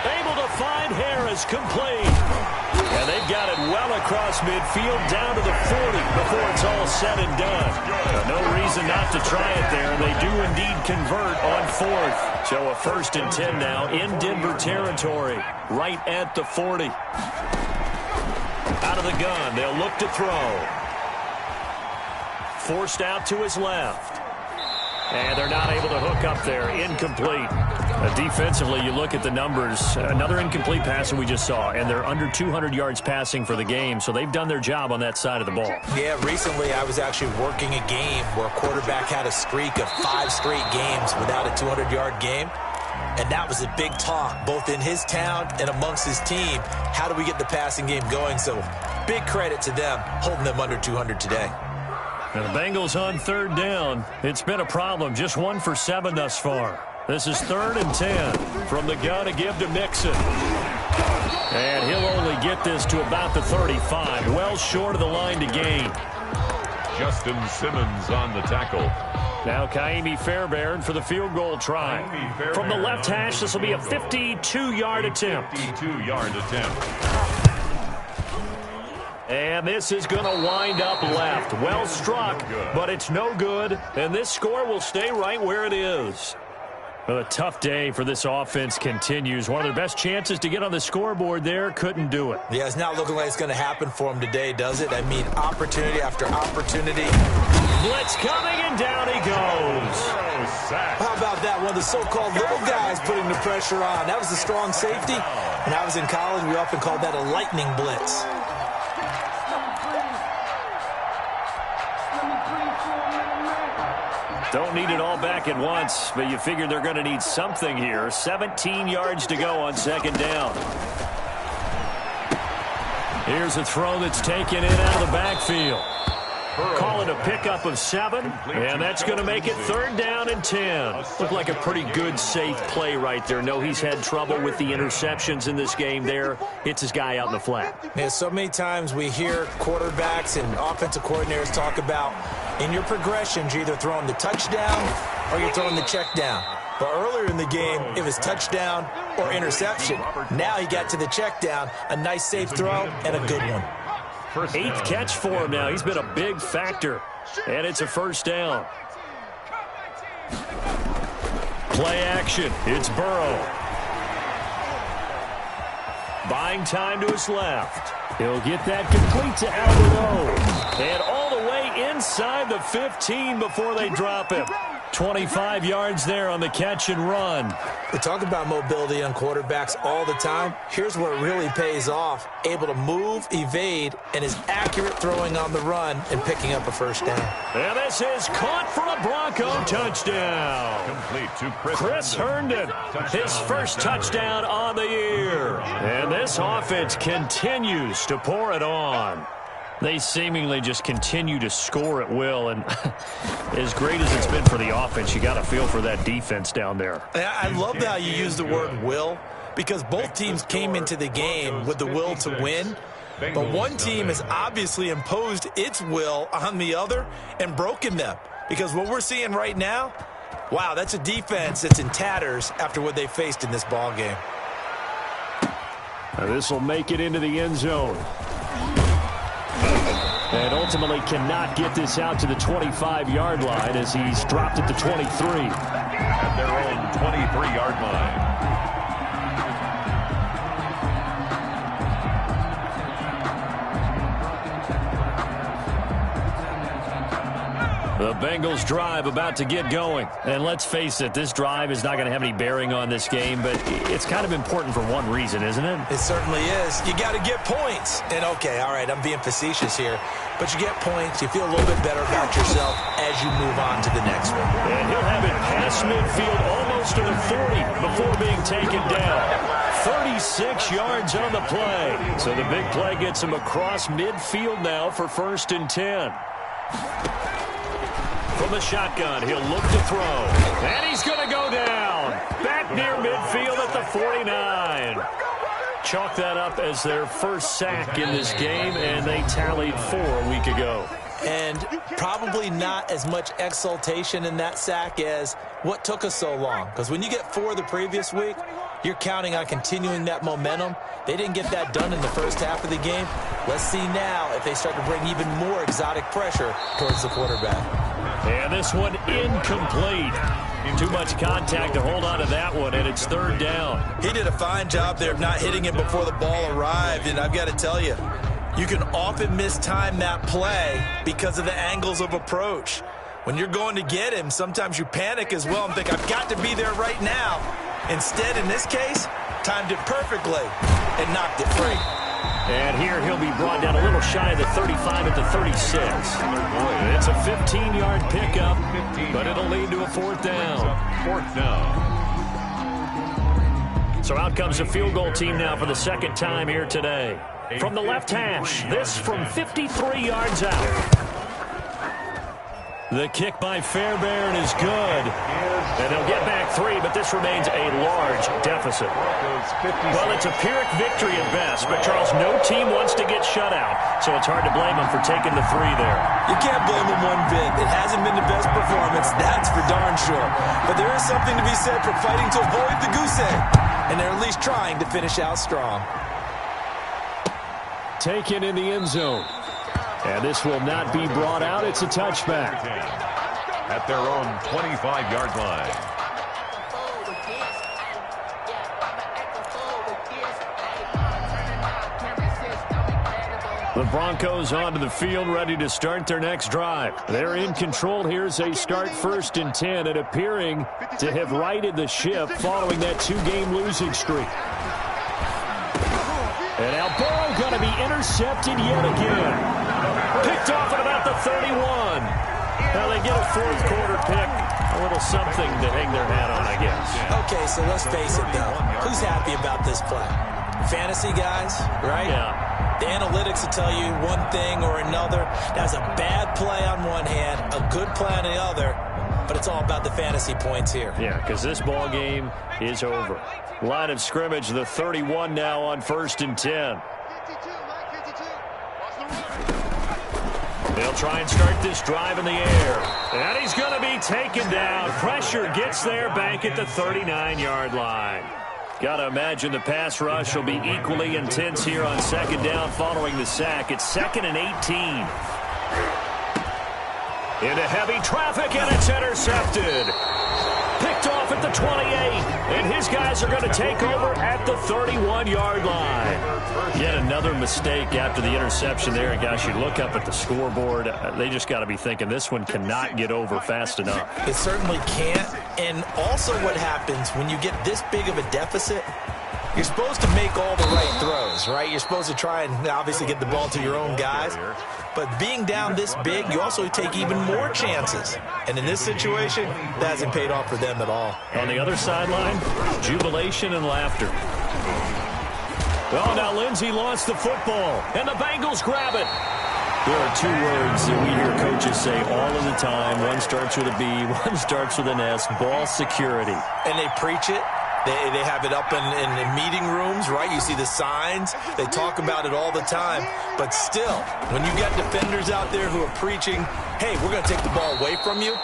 Able to find Harris, complete. And they've got it well across midfield down to the 40 before it's all said and done. No reason not to try it there. They do indeed convert on fourth. So a first and 10 now in Denver territory, right at the 40. Out of the gun, they'll look to throw. forced out to his left. And they're not able to hook up there. Incomplete. Defensively, you look at the numbers. Another incomplete pass that we just saw, and they're under 200 yards passing for the game, so they've done their job on that side of the ball. Yeah, recently I was actually working a game where a quarterback had a streak of 5 straight games without a 200-yard game, and that was a big talk, both in his town and amongst his team. How do we get the passing game going? So big credit to them holding them under 200 today. And the Bengals on third down. It's been a problem. Just 1 for 7 thus far. This is 3rd and 10 from the gun to give to Mixon. And he'll only get this to about the 35. Well short of the line to gain. Justin Simmons on the tackle. Now Kaimi Fairbairn for the field goal try. From the left hash, this will be a 52-yard attempt. 52-yard attempt. And this is going to wind up left. Well struck, but it's no good. And this score will stay right where it is. Well, a tough day for this offense continues. One of their best chances to get on the scoreboard there, couldn't do it. Yeah, it's not looking like it's going to happen for them today, does it? I mean, opportunity after opportunity. Blitz coming, and down he goes. How about that? One of the so-called little guys putting the pressure on. That was a strong safety. When I was in college, we often called that a lightning blitz. Don't need it all back at once, but you figure they're going to need something here. 17 yards to go on 2nd down. Here's a throw that's taken in out of the backfield. Call it a pickup of 7, and that's going to make it 3rd down and 10. Looked like a pretty good, safe play right there. No, he's had trouble with the interceptions in this game there. Hits his guy out in the flat. Yeah, so many times we hear quarterbacks and offensive coordinators talk about in your progressions, you're either throwing the touchdown or you're throwing the check down. But earlier in the game, it was touchdown or interception. Now he got to the check down, a nice safe throw, and a good one. 8th catch for him now. He's been a big factor. And it's a 1st down. Play action. It's Burrow. Buying time to his left. He'll get that complete to Albert O. And all the way inside the 15 before they drop him. 25 yards there on the catch and run. We talk about mobility on quarterbacks all the time. Here's where it really pays off. Able to move, evade, and is accurate throwing on the run and picking up a 1st down. And this is caught for a Bronco touchdown. Complete to Chris Herndon, his first touchdown on the year. And this offense continues to pour it on. They seemingly just continue to score at will, and as great as it's been for the offense, you got to feel for that defense down there. I love how you use the word will, because both teams came into the game with the will to win, but one team has obviously imposed its will on the other and broken them, because what we're seeing right now, wow, that's a defense that's in tatters after what they faced in this ball game. This will make it into the end zone. And ultimately cannot get this out to the 25-yard line as he's dropped at the 23. At their own 23-yard line. The Bengals drive about to get going. And let's face it, this drive is not going to have any bearing on this game, but it's kind of important for one reason, isn't it? It certainly is. You got to get points. And okay, all right, I'm being facetious here, but you get points, you feel a little bit better about yourself as you move on to the next one. And he'll have it past midfield almost to the 40 before being taken down. 36 yards on the play. So the big play gets him across midfield now for 1st and 10. From the shotgun, he'll look to throw. And he's going to go down. Back near midfield at the 49. Chalk that up as their first sack in this game, and they tallied 4 a week ago. And probably not as much exultation in that sack as what took us so long. Because when you get 4 the previous week, you're counting on continuing that momentum. They didn't get that done in the first half of the game. Let's see now if they start to bring even more exotic pressure towards the quarterback. And this one incomplete. Too much contact to hold on to that one, and it's 3rd down. He did a fine job there of not hitting it before the ball arrived, and I've got to tell you, You can often mistime that play because of the angles of approach. When you're going to get him, sometimes you panic as well and think, I've got to be there right now. Instead, in this case, timed it perfectly and knocked it free. And here he'll be brought down a little shy of the 35 at the 36. It's a 15-yard pickup, but it'll lead to a fourth down. Fourth down. So out comes a field goal team now for the second time here today. From the left hash, this from 53 yards out. The kick by Fairbairn is good. And they'll get back 3, but this remains a large deficit. Well, it's a Pyrrhic victory at best, but Charles, no team wants to get shut out, so it's hard to blame them for taking the 3 there. You can't blame them one bit. It hasn't been the best performance, that's for darn sure. But there is something to be said for fighting to avoid the goose egg, and they're at least trying to finish out strong. Taken in the end zone. And this will not be brought out. It's a touchback. At their own 25-yard line. The Broncos onto the field, ready to start their next drive. They're in control here as they start 1st and 10 and appearing to have righted the ship following that 2-game losing streak. And now Burrow going to be intercepted yet again. Picked off at about the 31. Now they get a fourth quarter pick. A little something to hang their hat on, I guess. Okay, so let's face it, though. Who's happy about this play? Fantasy guys, right? Yeah. The analytics will tell you one thing or another. That's a bad play on one hand, a good play on the other, but it's all about the fantasy points here. Yeah, because this ball game is over. Line of scrimmage, the 31 now on 1st and 10. They'll try and start this drive in the air. And he's going to be taken down. Pressure gets there back at the 39-yard line. Got to imagine the pass rush will be equally intense here on 2nd down following the sack. It's 2nd and 18. Into heavy traffic, and it's intercepted. Picked off at the 28, and his guys are going to take over at the 31-yard line. Yet another mistake after the interception there. And gosh, you look up at the scoreboard, they just got to be thinking this one cannot get over fast enough. It certainly can't. And also what happens when you get this big of a deficit, you're supposed to make all the right throws, right? You're supposed to try and obviously get the ball to your own guys. But being down this big, you also take even more chances. And in this situation, that hasn't paid off for them at all. On the other sideline, jubilation and laughter. Oh, now Lindsey lost the football, and the Bengals grab it. There are 2 words that we hear coaches say all of the time. One starts with a B, one starts with an S, ball security. And they preach it. They have it up in meeting rooms, right? You see the signs. They talk about it all the time. But still, when you got defenders out there who are preaching, hey, we're going to take the ball away from you,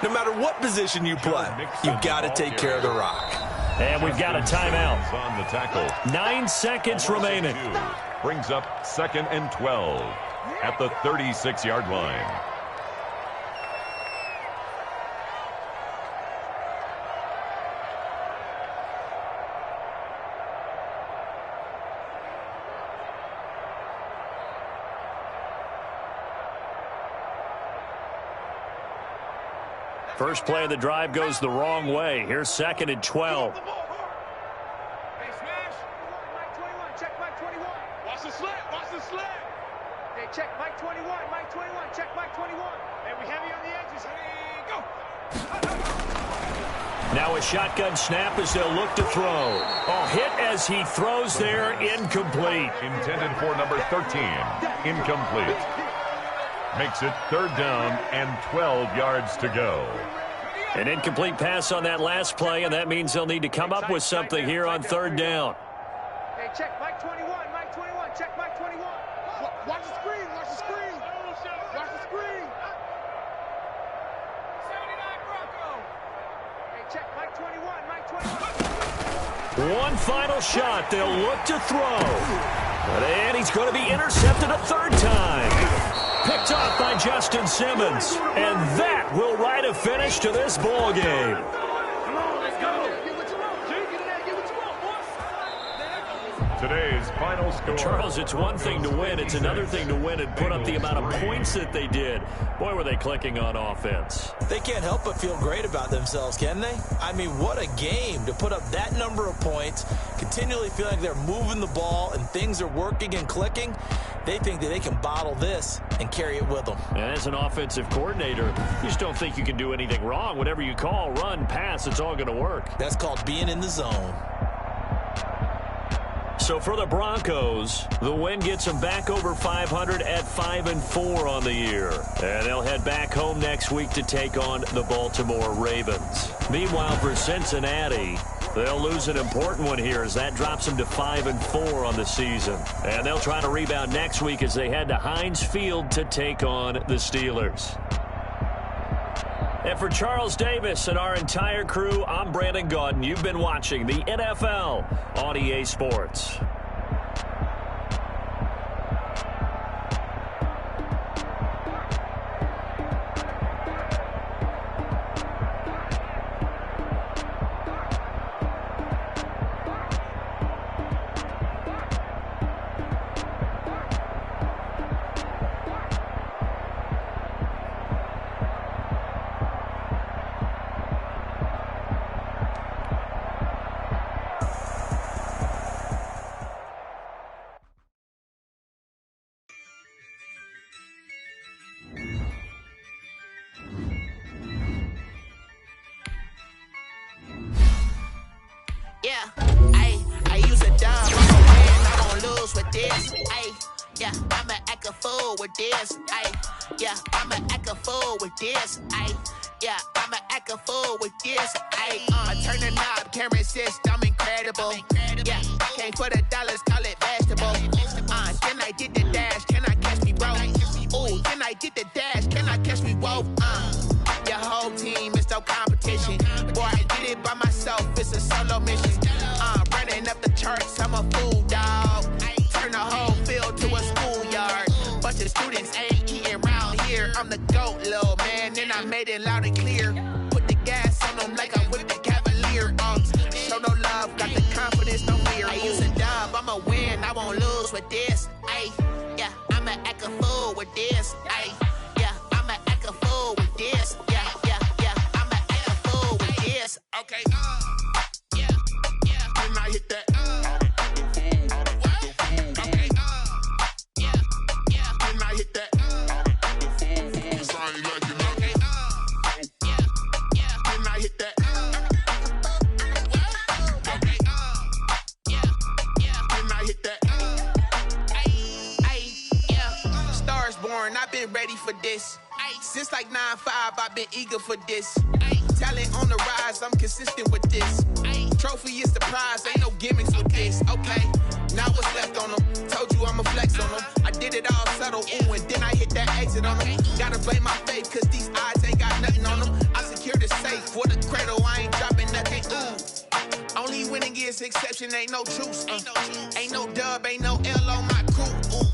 no matter what position you play, you've got to take care of the rock. And we've got a timeout. On the tackle. 9 seconds remaining. Brings up 2nd and 12 at the 36-yard line. First play of the drive goes the wrong way. Here's 2nd and 12. Hey, smash. Mike 21, check Mike 21. Watch the slant, watch the slant. Hey, check Mike 21, Mike 21, check Mike 21. Hey, we heavy on the edges. Hey, go. Now a shotgun snap as they'll look to throw. Oh, hit as he throws there, incomplete. Intended for number 13, incomplete. Makes it 3rd down and 12 yards to go. An incomplete pass on that last play, and that means they'll need to come up with something here on 3rd down. Hey, check Mike 21, Mike 21, check Mike 21. Watch the screen, watch the screen. Watch the screen. 79 Bronco. Hey, check Mike 21, Mike 21. One final shot. They'll look to throw. And he's going to be intercepted a 3rd time. Picked off by Justin Simmons. And that will write a finish to this ball game. Today's final score. Charles, it's one thing to win. It's another thing to win and put up the amount of points that they did. Boy, were they clicking on offense. They can't help but feel great about themselves, can they? I mean, what a game to put up that number of points, continually feeling like they're moving the ball and things are working and clicking. They think that they can bottle this and carry it with them. And as an offensive coordinator, you just don't think you can do anything wrong. Whatever you call, run, pass, it's all going to work. That's called being in the zone. So for the Broncos, the win gets them back over 500 at 5-4 on the year. And they'll head back home next week to take on the Baltimore Ravens. Meanwhile, for Cincinnati, they'll lose an important one here as that drops them to 5-4 on the season. And they'll try to rebound next week as they head to Heinz Field to take on the Steelers. And for Charles Davis and our entire crew, I'm Brandon Gaudin. You've been watching the NFL on EA Sports. Yeah, I use a dub, I'm a win, I won't lose with this. Yeah, I'ma act a fool with this. Yeah, I'ma act a fool with this. Yeah, I'ma act a fool with this. I turn the knob, can't resist, I'm incredible. Yeah, came for the dollars, call it vegetable. Then I did the dash, can I catch me, bro? Ooh, then I did the dash, can I catch me, whoa? Your whole team is no competition. Boy, I did it by myself, it's a solo mission. Running up the charts, I'm a fool, dog. Turn the whole field to a schoolyard. Bunch of students ain't eating around here. I'm the GOAT, little man, and I made it loud and clear. Put the gas on them like I'm with the Cavalier. Show no love, got the confidence, no fear. I use a dub, I'ma win, I won't lose with this. Yeah, I'ma act a fool with this. Yeah, I'ma act a fool with this. Yeah, I'ma act a fool with this. Okay, yeah, when I hit that. Okay, yeah, when I hit that. When I hit that. Okay, yeah, when I hit that. Yeah, Stars born, I've been ready for this. Since like 9-5, I've been eager for this. Talent on the rise, I'm consistent with this. Trophy is the prize, ain't no gimmicks with this. Okay, now what's left on them? Told you I'ma flex on them. I did it all subtle, ooh, and then I hit that exit on them. Gotta blame my faith, cause these eyes ain't got nothing on them. I secured the safe for the cradle, I ain't dropping nothing, ooh. Only winning is exception, ain't no truce. Ain't no dub, ain't no L on my crew. Ooh.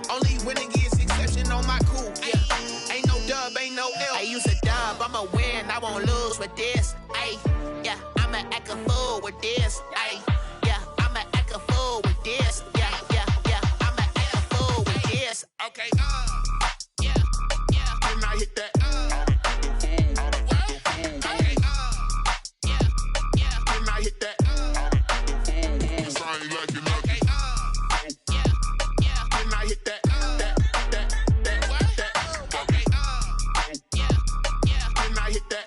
Only winning is exception on my crew. Yeah, ain't no dub, ain't no L. I use a dub, I'ma win, I won't lose with this. Yeah, I'ma act a fool with this. Yeah, I'ma act a fool with this. Yeah, I'ma act a fool with this. Okay, yeah, when I hit that. Okay, yeah, when I hit that. Okay, yeah, when I hit that. Okay, yeah, when I hit that.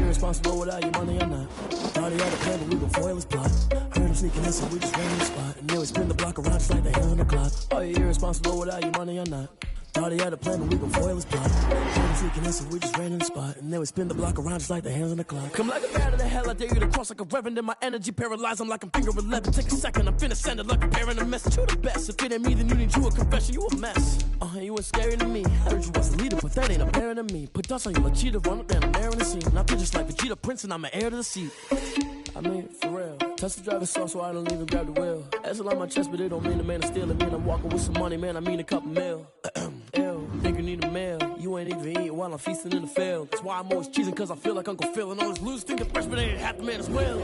Responsible without your money or not. Party all the plan, but we gon' foil his plot. Heard him sneaking in, so we just ran the spot. And then we spin the block around just like the hell on the clock. Are you irresponsible without your money or not? Thought he had a plan, but we gon' foil his plot. Trying sneaking in, so we just ran in the spot. And then we spin the block around just like the hands on the clock. Come like a bat of the hell, I dare you to cross like a reverend. In my energy paralyzed, I'm like I'm finger 11. Take a second, I'm finna send it like a parent a message. You the best, if it ain't me, then you need you a confession. You a mess, you ain't scary to me. I heard you was a leader, but that ain't apparent to me. Put dust on you like cheetah, run up down the air in the scene. Now I feel just like Vegeta Prince, and I'm an heir to the seat. I mean, for real. Touch the driver's soft, so I don't even grab the wheel. That's on my chest, but it don't mean the man is stealing. Mean I'm walking with some money, man, I mean a couple mil. Ew, think you need a meal. You ain't even eating while I'm feasting in the field. That's why I'm always cheesing, cause I feel like Uncle Phil. And all this loose think the freshman ain't half the man as well.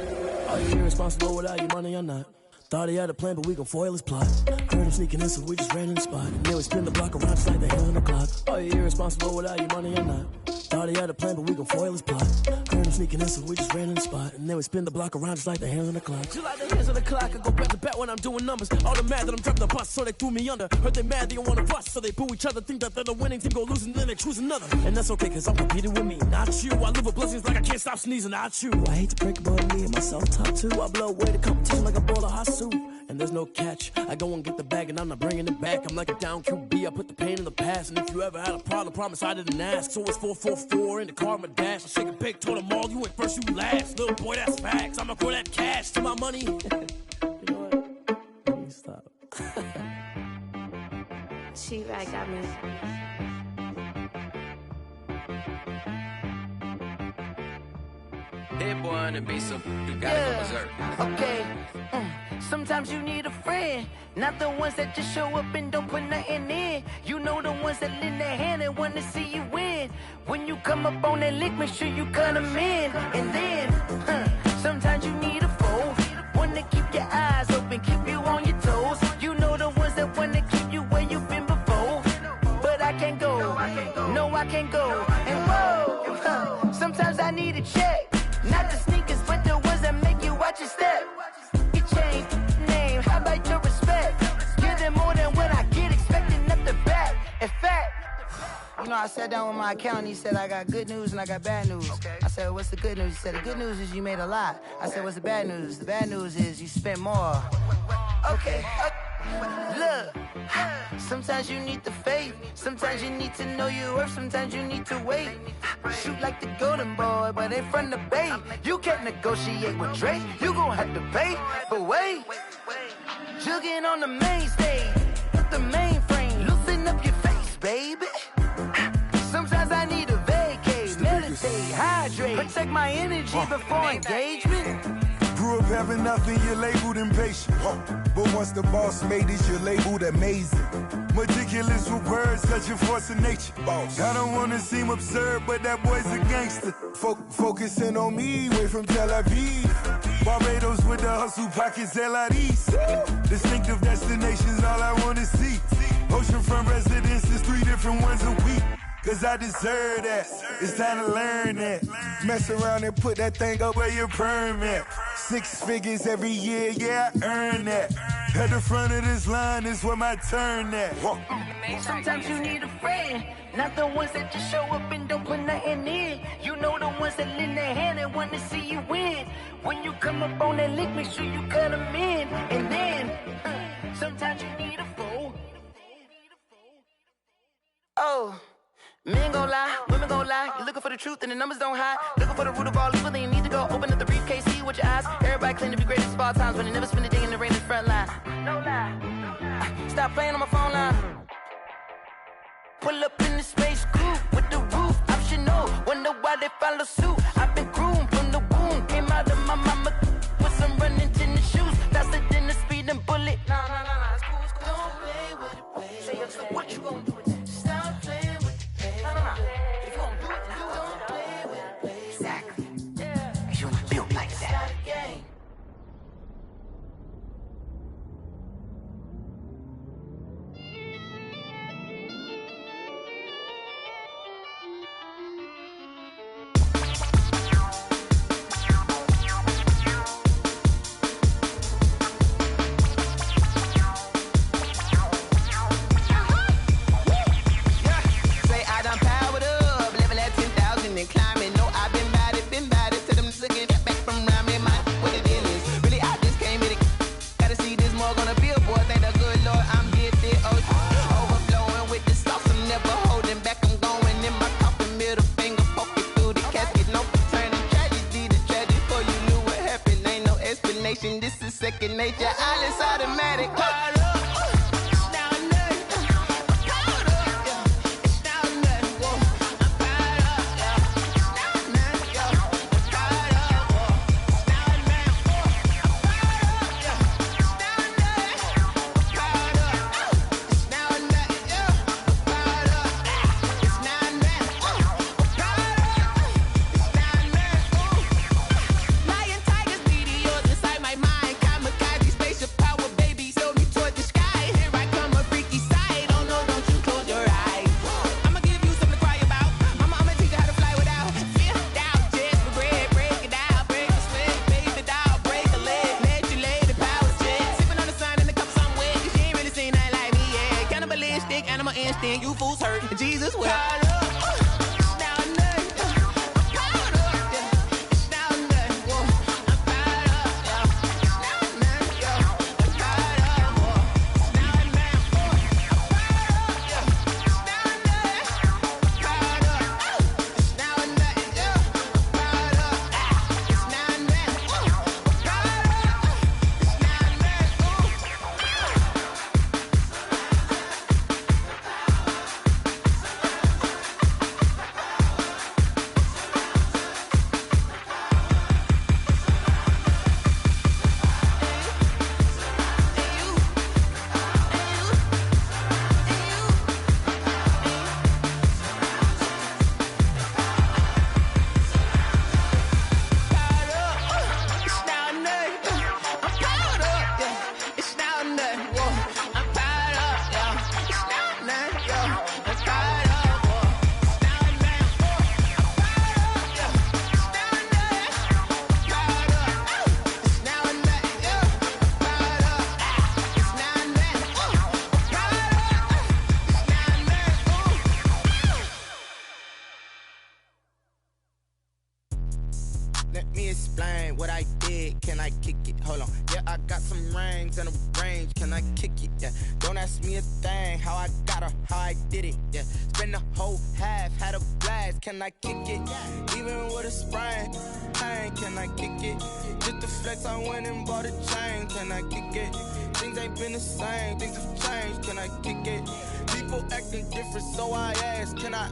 Are you irresponsible without your money or not? Thought he had a plan, but we gon' foil his plot. Heard him sneaking in, so we just ran in the spot. And then we spin the block around just like the hands on the clock. Are you irresponsible without your money or not? Thought he had a plan, but we gon' foil his plot. Heard him sneaking in, so we just ran in the spot. And then we spin the block around just like the hands on the clock. Just like the hands on the clock, I go back to back when I'm doing numbers. All the mad that I'm dropping the bus, so they threw me under. Heard they mad, they don't wanna bust, so they boo each other. Think that they're the winning team, go losing, then they choose another. And that's okay, cause I'm competing with me, not you. I live with blessings like I can't stop sneezing, not you. I hate to break about me and myself top too. I blow away the competition like a bowl of hot soup. And there's no catch. I go and get the bag and I'm not bringing it back. I'm like a down QB, I put the pain in the past. And if you ever had a problem, promise I didn't ask. So it's 4-4-4 in the car, my dash. I shake a big, told them all, you went first, you last. Little boy, that's facts. I'ma throw that cash to my money. You know what? Please stop. She right, got me. Hit boy on the beat, so you gotta go berserk. Okay. Sometimes you need a friend, not the ones that just show up and don't put nothing in. You know the ones that lend their hand and want to see you win. When you come up on that lick, make sure you cut them in. And then, sometimes you need a foe, one to keep your eyes open, keep you on your toes. You know the ones that want to keep you where you've been before. But I can't go, no I can't go. And whoa, sometimes I need a check. Not the sneakers, but the ones that make you watch your step. You change name, how about your respect? Give them more than what I get, expecting nothing back. In fact, you know, I sat down with my accountant, he said I got good news and I got bad news. I said, what's the good news? He said, the good news is you made a lot. I said, what's the bad news? The bad news is you spent more. Okay. Look, sometimes you need the faith, sometimes you need to know your worth, sometimes you need to wait. Shoot like the golden boy, but in front of the bay. You can't negotiate with Drake, you gon' have to pay. But wait, jugging on the main stage, with the mainframe, loosen up your face, baby. Sometimes I need a vacate, meditate, hydrate, protect my energy before engagement. Grew up having nothing, you're labeled impatient. But once the boss made it, you're labeled amazing. Meticulous with words, such a force of nature. I don't wanna seem absurd, but that boy's a gangster. Focusing on me, way from Tel Aviv. Barbados with the hustle pockets, LIDs. Distinctive destinations, all I wanna see. Oceanfront residences, 3 different ones a week. Cause I deserve that, it's time to learn that. Mess around and put that thing up where your permit. 6 figures every year, yeah, I earn that. At the front of this line is where my turn at. Sometimes you need a friend, not the ones that just show up and don't put nothing in. You know the ones that lend their hand and want to see you win. When you come up on that lick, make sure you cut them in. And then, sometimes you need a foe. Oh. Men gon' lie, women gon' lie. You're looking for the truth and the numbers don't hide. Looking for the root of all evil, then you need to go open up the briefcase, see with your eyes. Everybody claim to be greatest of all times, but they never spend a day in the rain in the front line. No lie. Stop playing on my phone line. Pull up in the space coupe with the roof optional. Wonder why they follow suit. I've been groomed from the womb. Came out of my mama with some running tennis shoes. Faster than the speeding bullet. Nah, it's cool, it's cool. Don't play with it, baby. Say, what you gon' do with it? Stop playing with it. If you don't do it, then don't play with it, baby. Exactly. Yeah. You ain't built like that. motivation. This is second nature. All is automatic. Caught up. It's now or nothing. Caught up. Yeah. It's now or nothing. Whoa. I'm caught up. Yeah. It's now or nothing. Yeah. I'm caught up. Whoa. It's now or nothing. Whoa. I'm caught up. Yeah. It's now or nothing. I'm caught up. It's now or nothing. Yeah. I'm caught up. It's now or nothing. I'm caught up. It's now or nothing. Lion, tigers, meteors inside my mind. Kamikaze, spaceship power, baby, sail me toward the sky. Here I come, a freaky sight. Oh no, don't you close your eyes. I'ma give you something to cry about. I'ma teach you how to fly without fear. Doubt, just regret. Break it out, break a sweat, baby doll, break a leg. Let you lay the power jet. Sipping on the sun in the cup somewhere. Cause you ain't really seen nothing like me, yeah. Cannibalistic, animal instinct, you fools hurt. Jesus will. It's now or nothing. I'm caught up, yeah. It's now or nothing. Whoa. I'm caught up, yeah. It's now or nothing, yeah. I'm caught up, whoa. It's now or nothing, whoa. I'm caught up, yeah. It's now or nothing. I'm caught up. It's now or nothing, yeah. I'm caught up. It's now or nothing, whoa. I'm caught up. It's now or nothing, whoa. It's now or nothing. I'm caught up, yeah. It's now or nothing. Whoa. I'm caught up, yeah. It's now or nothing, yeah. I'm caught up, whoa. It's now or nothing, whoa. I'm caught up, yeah. It's now or nothing. I'm caught up. It's now or nothing, yeah. I'm caught up. It's now or nothing, whoa. I'm caught up. It's now or nothing, whoa. Let me explain what I did. Can I kick it? Hold on. Yeah, I got some rings and a range. Can I kick it? Yeah. Don't ask me a thing. How I got her, how I did it. Yeah. Spend the whole half, had a blast. Can I kick it? Even with a sprain. Pain, can I kick it? Just the flex, I went and bought a chain. Can I kick it? Things ain't been the same. Things have changed. Can I kick it? People acting different, so I ask. Can I?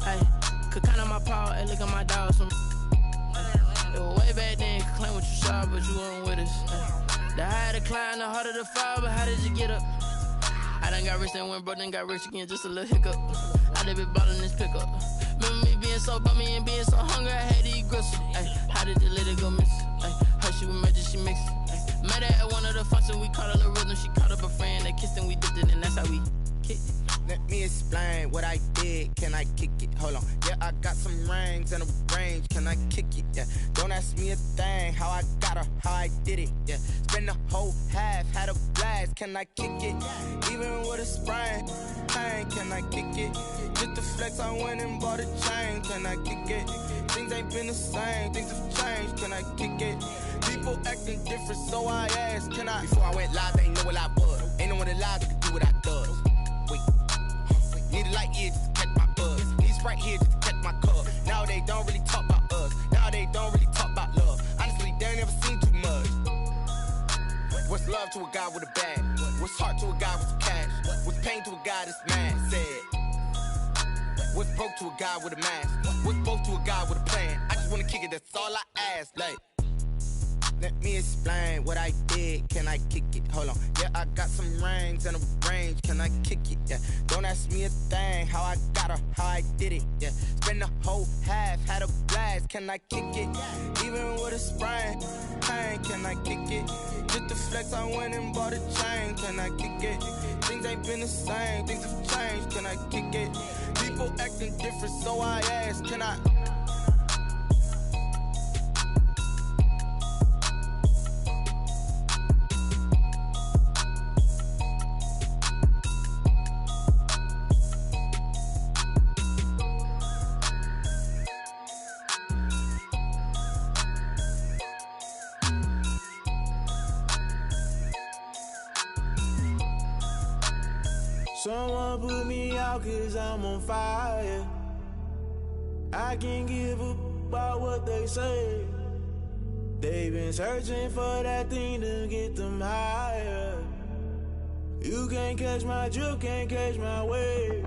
Hey, could count on my power and look at my dogs from. It was way back then, could claim what you saw, but you weren't with us. The higher the climb, the harder the fall, but how did you get up? I done got rich, then went broke, then got rich again, just a little hiccup. I done been ballin' this pickup. Remember me being so bummy and being so hungry, I had to eat gristle. Ay, how did the lady go miss? Ay, her she was magic, she mixed. Ay, met her at one of the functions, we caught a little rhythm, she caught up a friend, they kissed and we dipped it, and that's how we kicked it. Let me explain what I did. Can I kick it? Hold on. Yeah, I got some rings and a range. Can I kick it? Yeah. Don't ask me a thing. How I got her, how I did it. Yeah. Spend the whole half, had a blast. Can I kick it? Even with a sprain. Pain, can I kick it? Just the flex, I went and bought a chain. Can I kick it? Things ain't been the same. Things have changed. Can I kick it? People acting different, so I asked. Can I? Before I went live, they ain't know what I was. Ain't no one alive that could do what I does. Wait. Need a light here just to catch my buzz. Need Sprite here just to catch my cup. Now they don't really talk about us. Now they don't really talk about love. Honestly, they ain't never seen too much. What's love to a guy with a bag? What's heart to a guy with some cash? What's pain to a guy that's mad? Said. What's broke to a guy with a mask? What's both to a guy with a plan? I just wanna kick it, that's all I ask. Like, let me explain what I did. Can I kick it? Hold on. Yeah, I got some rings and a range. Can I kick it? Yeah. Don't ask me a thing. How I got her, how I did it. Yeah. Spend the whole half, had a blast. Can I kick it? Even with a sprain. Pain, can I kick it? Just the flex, I went and bought a chain. Can I kick it? Things ain't been the same. Things have changed. Can I kick it? People acting different, so I ask. Can I? Someone put me out cause I'm on fire. I can't give up about what they say. They've been searching for that thing to get them higher. You can't catch my drift, can't catch my wave.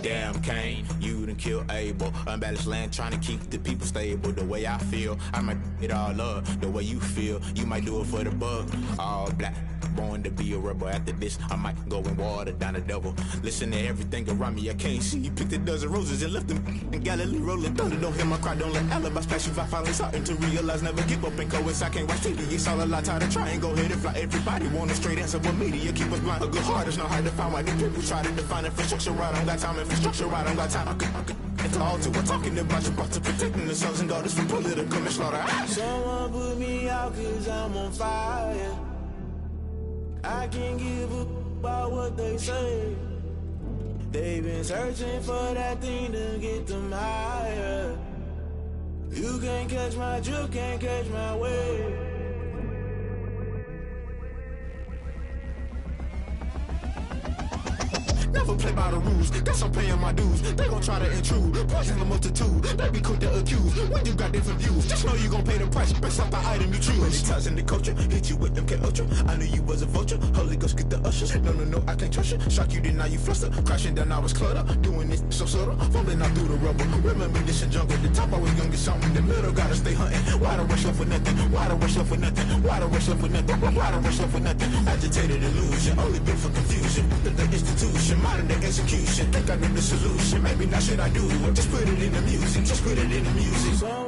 Damn, Kane, you done killed Abel. Unbalanced land, trying to keep the people stable. The way I feel, I might it all up. The way you feel, you might do it for the buck. All black, born to be a rebel. After this, I might go and water down the devil. Listen to everything around me, I can't see. Picked a dozen roses and left them in Galilee rolling thunder. Don't hear my cry, don't let alibis pass you. I finally starting to realize, never give up and coincide. I can't watch TV, it's all a lot. Tired of trying, go ahead and fly. Everybody want a straight answer, but media keep us blind. A good heart is not hard to find. Why the people try to define infrastructure right? I don't got time, infrastructure right, I don't got time. I could it's all to we're talking about you, about to protecting the sons and daughters from political and slaughter. Someone put me out cause I'm on fire. I can't give a about what they say. They've been searching for that thing to get them higher. You can't catch my drift, can't catch my wave. Never play by the rules, guess I'm paying my dues. They gon' try to intrude, poison the multitude. They be quick to accuse, when you got different views. Just know you gon' pay the price, based off the item you choose. Many times in the culture, hit you with MK Ultra. I knew you was a vulture, Holy Ghost get the ushers. No, I can't trust you. Shock you, then now you fluster. Crashing down, I was cluttered. Doing this so subtle, fumbling out through the rubble. Remember this in jungle, the top I was young, get something. In the middle, gotta stay hunting. Why the rush left for nothing? Why the rush left for nothing? Why the rush left for nothing? Why the rush left for nothing? Agitated illusion, only built for confusion. The institution, modern day execution. Think I know the solution. Maybe not should I do it? Just put it in the music. Just put it in the music.